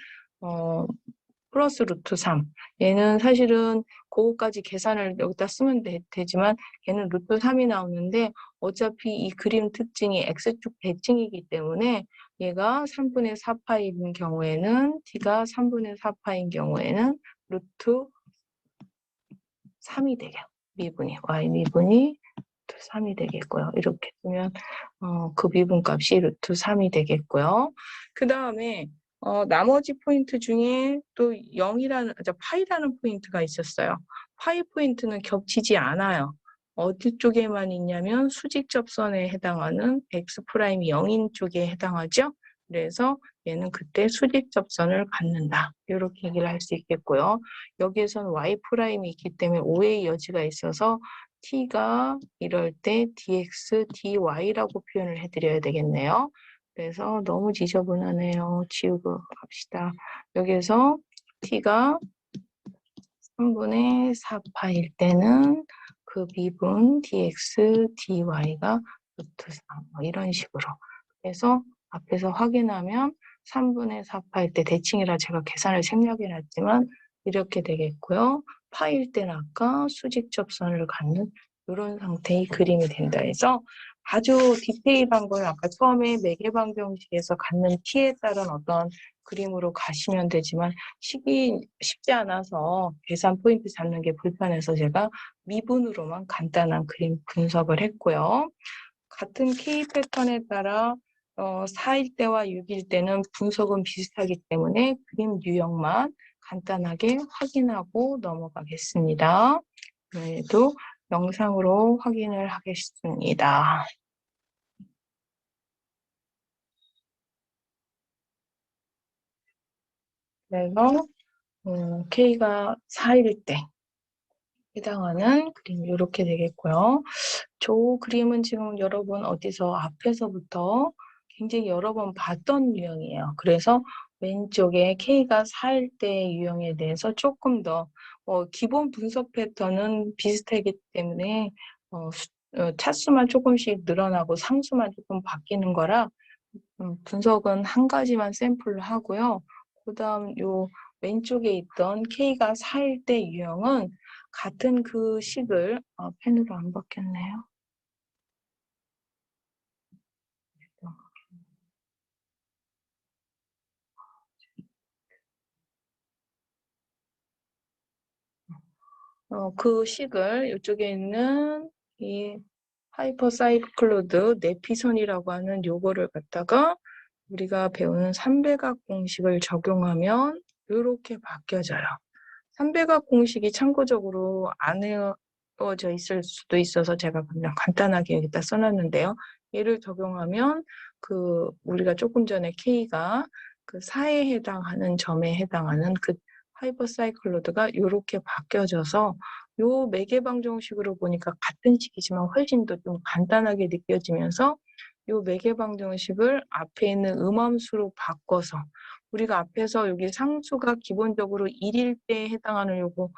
플러스 루트 3. 얘는 사실은 그거까지 계산을 여기다 쓰면 되지만 얘는 루트 3이 나오는데 어차피 이 그림 특징이 X축 대칭이기 때문에 얘가 3분의 4파인 경우에는 t가 3분의 4파인 경우에는 루트 3이 되게 미분이 y 미분이 루트 3이 되겠고요. 이렇게 쓰면 그 미분값이 루트 3이 되겠고요. 그 다음에 나머지 포인트 중에 또 0이라는, 파이라는 포인트가 있었어요. 파이 포인트는 겹치지 않아요. 어디 쪽에만 있냐면 수직 접선에 해당하는 X'이 0인 쪽에 해당하죠. 그래서 얘는 그때 수직 접선을 갖는다. 이렇게 얘기를 할 수 있겠고요. 여기에선 Y''이 있기 때문에 오해의 여지가 있어서 T가 이럴 때 dx, dy라고 표현을 해드려야 되겠네요. 그래서 너무 지저분하네요. 지우고 갑시다. 여기에서 t가 3분의 4파일 때는 그 미분 dx, dy가 루트 3 이런 식으로. 그래서 앞에서 확인하면 3분의 4파일 때 대칭이라 제가 계산을 생략해 놨지만 이렇게 되겠고요. 파일 때는 아까 수직 접선을 갖는 이런 상태의 그림이 된다 해서 아주 디테일한 걸 아까 처음에 매개방정식에서 갖는 t에 따른 어떤 그림으로 가시면 되지만 쉽지 않아서 계산 포인트 잡는 게 불편해서 제가 미분으로만 간단한 그림 분석을 했고요. 같은 K 패턴에 따라 4일 때와 6일 때는 분석은 비슷하기 때문에 그림 유형만 간단하게 확인하고 넘어가겠습니다. 오늘도 영상으로 확인을 하겠습니다. 그래서 K가 4일 때 해당하는 그림이 이렇게 되겠고요. 저 그림은 지금 여러분 어디서 앞에서부터 굉장히 여러 번 봤던 유형이에요. 그래서 왼쪽에 K가 4일 때 유형에 대해서 조금 더 기본 분석 패턴은 비슷하기 때문에 차수만 조금씩 늘어나고 상수만 조금 바뀌는 거라 분석은 한 가지만 샘플로 하고요. 그 다음 요 왼쪽에 있던 K가 4일 때 유형은 같은 그 식을 펜으로 안 바뀌었네요. 그 식을 이쪽에 있는 이 하이퍼사이클로드 내피선이라고 하는 요거를 갖다가 우리가 배우는 삼배각 공식을 적용하면 이렇게 바뀌어져요. 삼배각 공식이 참고적으로 안 외워져 있을 수도 있어서 제가 그냥 간단하게 여기다 써놨는데요. 얘를 적용하면 그 우리가 조금 전에 K가 그 4에 해당하는 점에 해당하는 그 하이퍼사이클로드가 이렇게 바뀌어져서 요 매개방정식으로 보니까 같은 식이지만 훨씬 더 좀 간단하게 느껴지면서 요 매개방정식을 앞에 있는 음함수로 바꿔서 우리가 앞에서 여기 상수가 기본적으로 1일 때 해당하는 요거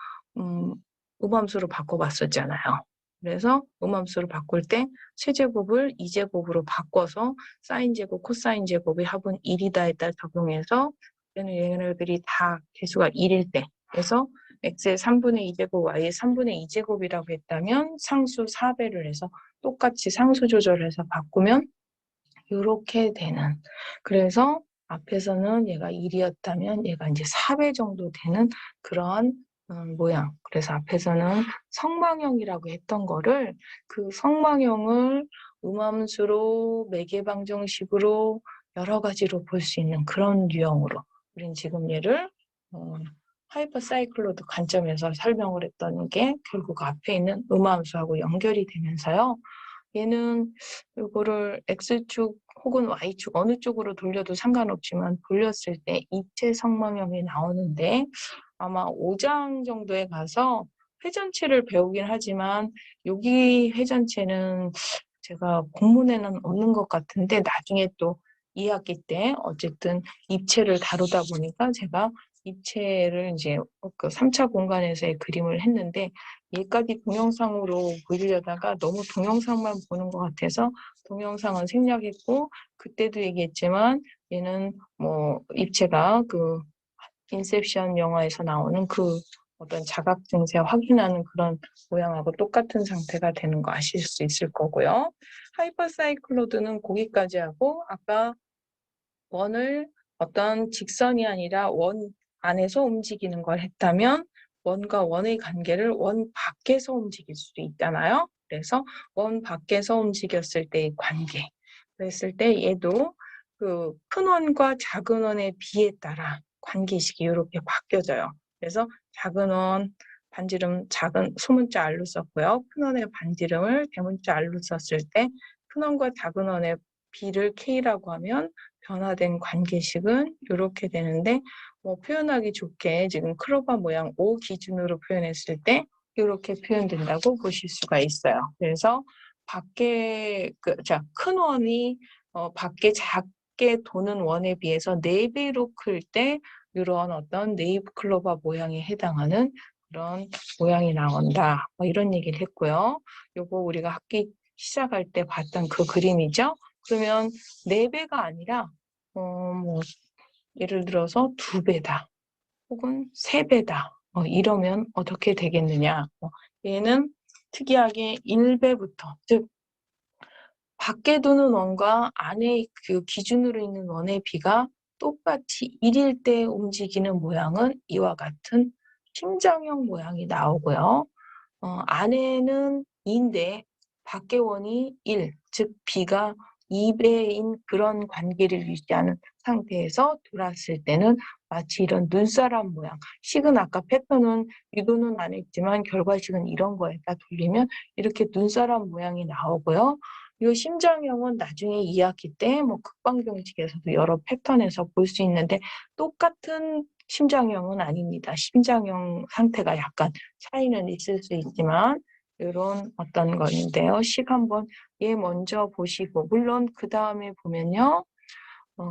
음함수로 바꿔봤었잖아요. 그래서 음함수로 바꿀 때 세제곱을 2제곱으로 바꿔서 사인 제곱, 코사인 제곱의 합은 1이다 했다 적용해서 얘네들이 다 개수가 1일 때 그래서 x의 3분의 2제곱, y의 3분의 2제곱이라고 했다면 상수 4배를 해서 똑같이 상수 조절해서 바꾸면 이렇게 되는. 그래서 앞에서는 얘가 1이었다면 얘가 이제 4배 정도 되는 그런 모양. 그래서 앞에서는 성방형이라고 했던 거를 그 성방형을 음함수로 매개방정식으로 여러 가지로 볼 수 있는 그런 유형으로 우린 지금 얘를 하이퍼사이클로드 관점에서 설명을 했던 게 결국 앞에 있는 음함수하고 연결이 되면서요. 얘는 이거를 X축 혹은 Y축 어느 쪽으로 돌려도 상관없지만 돌렸을 때 입체 성방형이 나오는데 아마 5장 정도에 가서 회전체를 배우긴 하지만 여기 회전체는 제가 공문에는 없는 것 같은데 나중에 또 2학기 때 어쨌든 입체를 다루다 보니까 제가 입체를 이제 그 3차 공간에서의 그림을 했는데 얘까지 동영상으로 보여주려다가 너무 동영상만 보는 것 같아서 동영상은 생략했고 그때도 얘기했지만 얘는 뭐 입체가 그 인셉션 영화에서 나오는 그 어떤 자각 증세 확인하는 그런 모양하고 똑같은 상태가 되는 거 아실 수 있을 거고요. 하이퍼사이클로드는 거기까지 하고 아까 원을 어떤 직선이 아니라 원 안에서 움직이는 걸 했다면 원과 원의 관계를 원 밖에서 움직일 수도 있잖아요. 그래서 원 밖에서 움직였을 때의 관계. 그랬을 때 얘도 그 큰 원과 작은 원의 비에 따라 관계식이 이렇게 바뀌어져요. 그래서 작은 원 반지름 작은 소문자 R로 썼고요. 큰 원의 반지름을 대문자 R로 썼을 때 큰 원과 작은 원의 비를 K라고 하면 변화된 관계식은 이렇게 되는데 뭐 표현하기 좋게 지금 클로바 모양 O 기준으로 표현했을 때 이렇게 표현된다고 보실 수가 있어요. 그래서 밖에 큰 원이 밖에 작게 도는 원에 비해서 4배로 클 때 이런 어떤 네이브 클로바 모양에 해당하는 그런 모양이 나온다. 뭐 이런 얘기를 했고요. 요거 우리가 학기 시작할 때 봤던 그 그림이죠. 그러면 4배가 아니라 뭐 예를 들어서 2배다. 혹은 3배다. 이러면 어떻게 되겠느냐. 얘는 특이하게 1배부터, 즉 밖에 두는 원과 안에 그 기준으로 있는 원의 비가 똑같이 1일 때 움직이는 모양은 이와 같은 심장형 모양이 나오고요. 안에는 2인데 밖의 원이 1, 즉 비가 2배인 그런 관계를 유지하는 상태에서 돌았을 때는 마치 이런 눈사람 모양, 식은 아까 패턴은 유도는 안 했지만 결과식은 이런 거에다 돌리면 이렇게 눈사람 모양이 나오고요. 이 심장형은 나중에 2학기 때 뭐 극방정식에서도 여러 패턴에서 볼 수 있는데 똑같은 심장형은 아닙니다. 심장형 상태가 약간 차이는 있을 수 있지만 이런 어떤 건데요. 식 한번 얘 먼저 보시고 물론 그 다음에 보면요.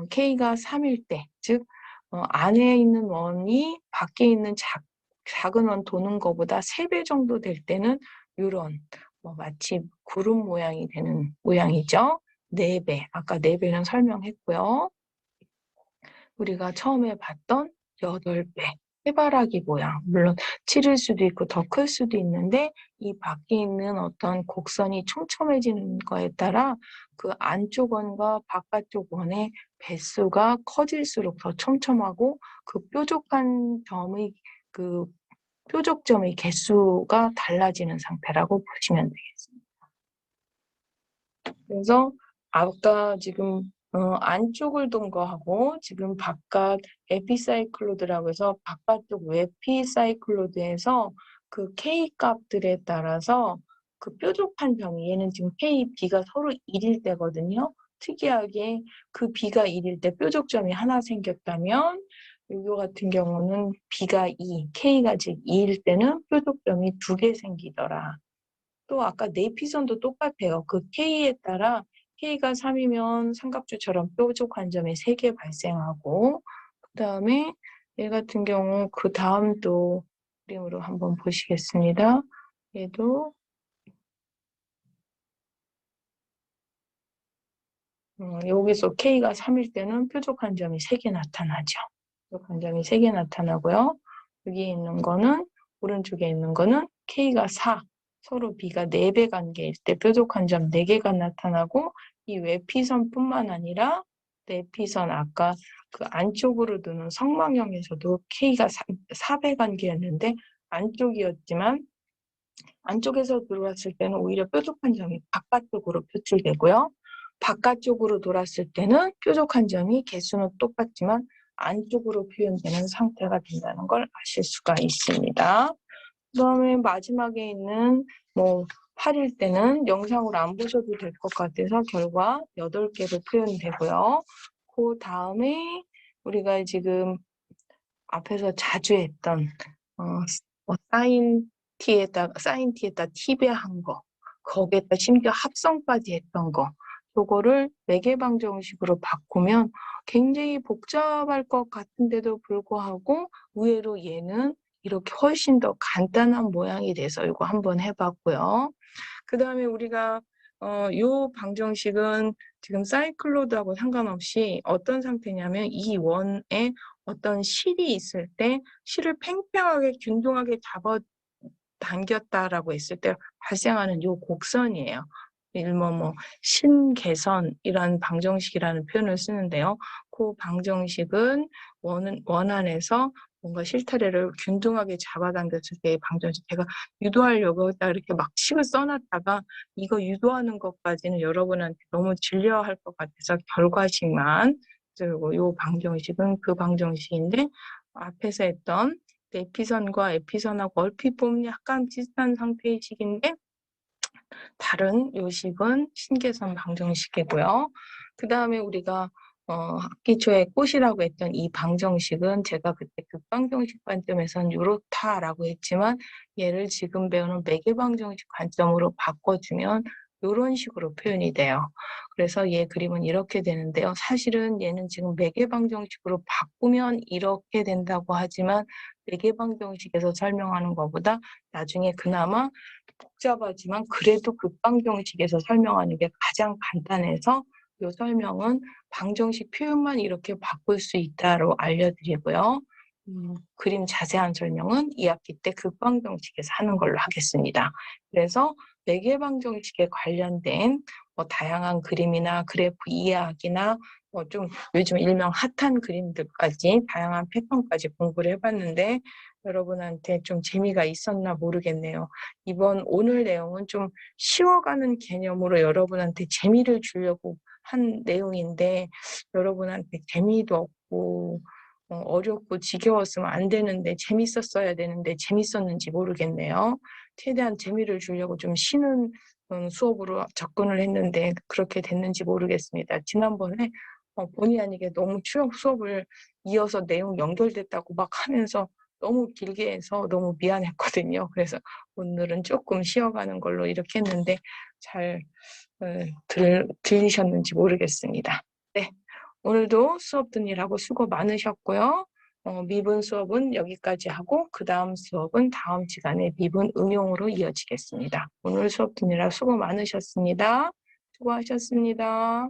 K가 3일 때, 즉 안에 있는 원이 밖에 있는 작은 원 도는 것보다 3배 정도 될 때는 이런 마치 구름 모양이 되는 모양이죠. 4배, 아까 4배는 설명했고요. 우리가 처음에 봤던 8배, 해바라기 모양, 물론 7일 수도 있고 더 클 수도 있는데 이 밖에 있는 어떤 곡선이 촘촘해지는 거에 따라 그 안쪽 원과 바깥쪽 원의 배수가 커질수록 더 촘촘하고 그 뾰족한 점의 그 뾰족점의 개수가 달라지는 상태라고 보시면 되겠습니다. 그래서 아까 지금 안쪽을 둔 거하고 지금 바깥 에피사이클로드라고 해서 바깥쪽 웨피사이클로드에서 그 K 값들에 따라서 그 뾰족한 점이 얘는 지금 K, B가 서로 1일 때거든요. 특이하게 그 B가 1일 때 뾰족점이 하나 생겼다면 이거 같은 경우는 B가 2, K가 즉 2일 때는 뾰족점이 2개 생기더라. 또 아까 네피선도 똑같아요. 그 K에 따라 K가 3이면 삼각주처럼 뾰족한 점이 3개 발생하고 그 다음에 얘 같은 경우 그 다음 또 그림으로 한번 보시겠습니다. 얘도 여기서 K가 3일 때는 뾰족한 점이 3개 나타나죠. 뾰족한 점이 3개 나타나고요. 여기 있는 거는 오른쪽에 있는 거는 K가 4, 서로 B가 4배 관계일 때 뾰족한 점 4개가 나타나고 이 외피선뿐만 아니라 내피선 아까 그 안쪽으로 두는 성망형에서도 K가 4배 관계였는데 안쪽이었지만 안쪽에서 들어왔을 때는 오히려 뾰족한 점이 바깥쪽으로 표출되고요. 바깥쪽으로 돌았을 때는 뾰족한 점이 개수는 똑같지만 안쪽으로 표현되는 상태가 된다는 걸 아실 수가 있습니다. 그 다음에 마지막에 있는 8일 때는 영상으로 안 보셔도 될 것 같아서 결과 8개로 표현되고요. 그 다음에 우리가 지금 앞에서 자주 했던 사인 t에다 t배한 거, 거기에다 심지어 합성까지 했던 거, 요거를 매개방정식으로 바꾸면 굉장히 복잡할 것 같은데도 불구하고 의외로 얘는 이렇게 훨씬 더 간단한 모양이 돼서 이거 한번 해봤고요. 그 다음에 우리가 요 방정식은 지금 사이클로드하고 상관없이 어떤 상태냐면 이 원에 어떤 실이 있을 때 실을 팽팽하게 균등하게 잡아 당겼다라고 했을 때 발생하는 요 곡선이에요. 일명 신개선이라는 방정식이라는 표현을 쓰는데요. 그 방정식은 원 안에서 뭔가 실타래를 균등하게 잡아당겼을 때의 방정식, 제가 유도하려고 딱 이렇게 막 식을 써놨다가 이거 유도하는 것까지는 여러분한테 너무 질려할 것 같아서 결과식만, 그리고 요 방정식은 그 방정식인데 앞에서 했던 에피선과 에피선하고 얼핏 보면 약간 비슷한 상태의 식인데 다른 요식은 신계선 방정식이고요. 그 다음에 우리가 학기 초에 꽃이라고 했던 이 방정식은 제가 그때 극방정식 관점에서는 요렇다라고 했지만 얘를 지금 배우는 매개방정식 관점으로 바꿔주면 이런 식으로 표현이 돼요. 그래서 얘 그림은 이렇게 되는데요. 사실은 얘는 지금 매개방정식으로 바꾸면 이렇게 된다고 하지만 매개방정식에서 설명하는 것보다 나중에 그나마 복잡하지만 그래도 극방정식에서 설명하는 게 가장 간단해서 이 설명은 방정식 표현만 이렇게 바꿀 수 있다고 알려드리고요. 그림 자세한 설명은 2학기 때 극방정식에서 하는 걸로 하겠습니다. 그래서 매개방정식에 관련된 다양한 그림이나 그래프 이해하기나 좀 요즘 일명 핫한 그림들까지 다양한 패턴까지 공부를 해봤는데 여러분한테 좀 재미가 있었나 모르겠네요. 오늘 내용은 좀 쉬워가는 개념으로 여러분한테 재미를 주려고 한 내용인데 여러분한테 재미도 없고 어렵고 지겨웠으면 안 되는데 재밌었어야 되는데 재밌었는지 모르겠네요. 최대한 재미를 주려고 좀 쉬는 수업으로 접근을 했는데 그렇게 됐는지 모르겠습니다. 지난번에 본의 아니게 너무 수업을 이어서 내용 연결됐다고 막 하면서 너무 길게 해서 너무 미안했거든요. 그래서 오늘은 조금 쉬어가는 걸로 이렇게 했는데 잘 들리셨는지 모르겠습니다. 네, 오늘도 수업 듣느라고 수고 많으셨고요. 미분 수업은 여기까지 하고 그 다음 수업은 다음 시간에 미분 응용으로 이어지겠습니다. 오늘 수업 듣느라 수고 많으셨습니다. 수고하셨습니다.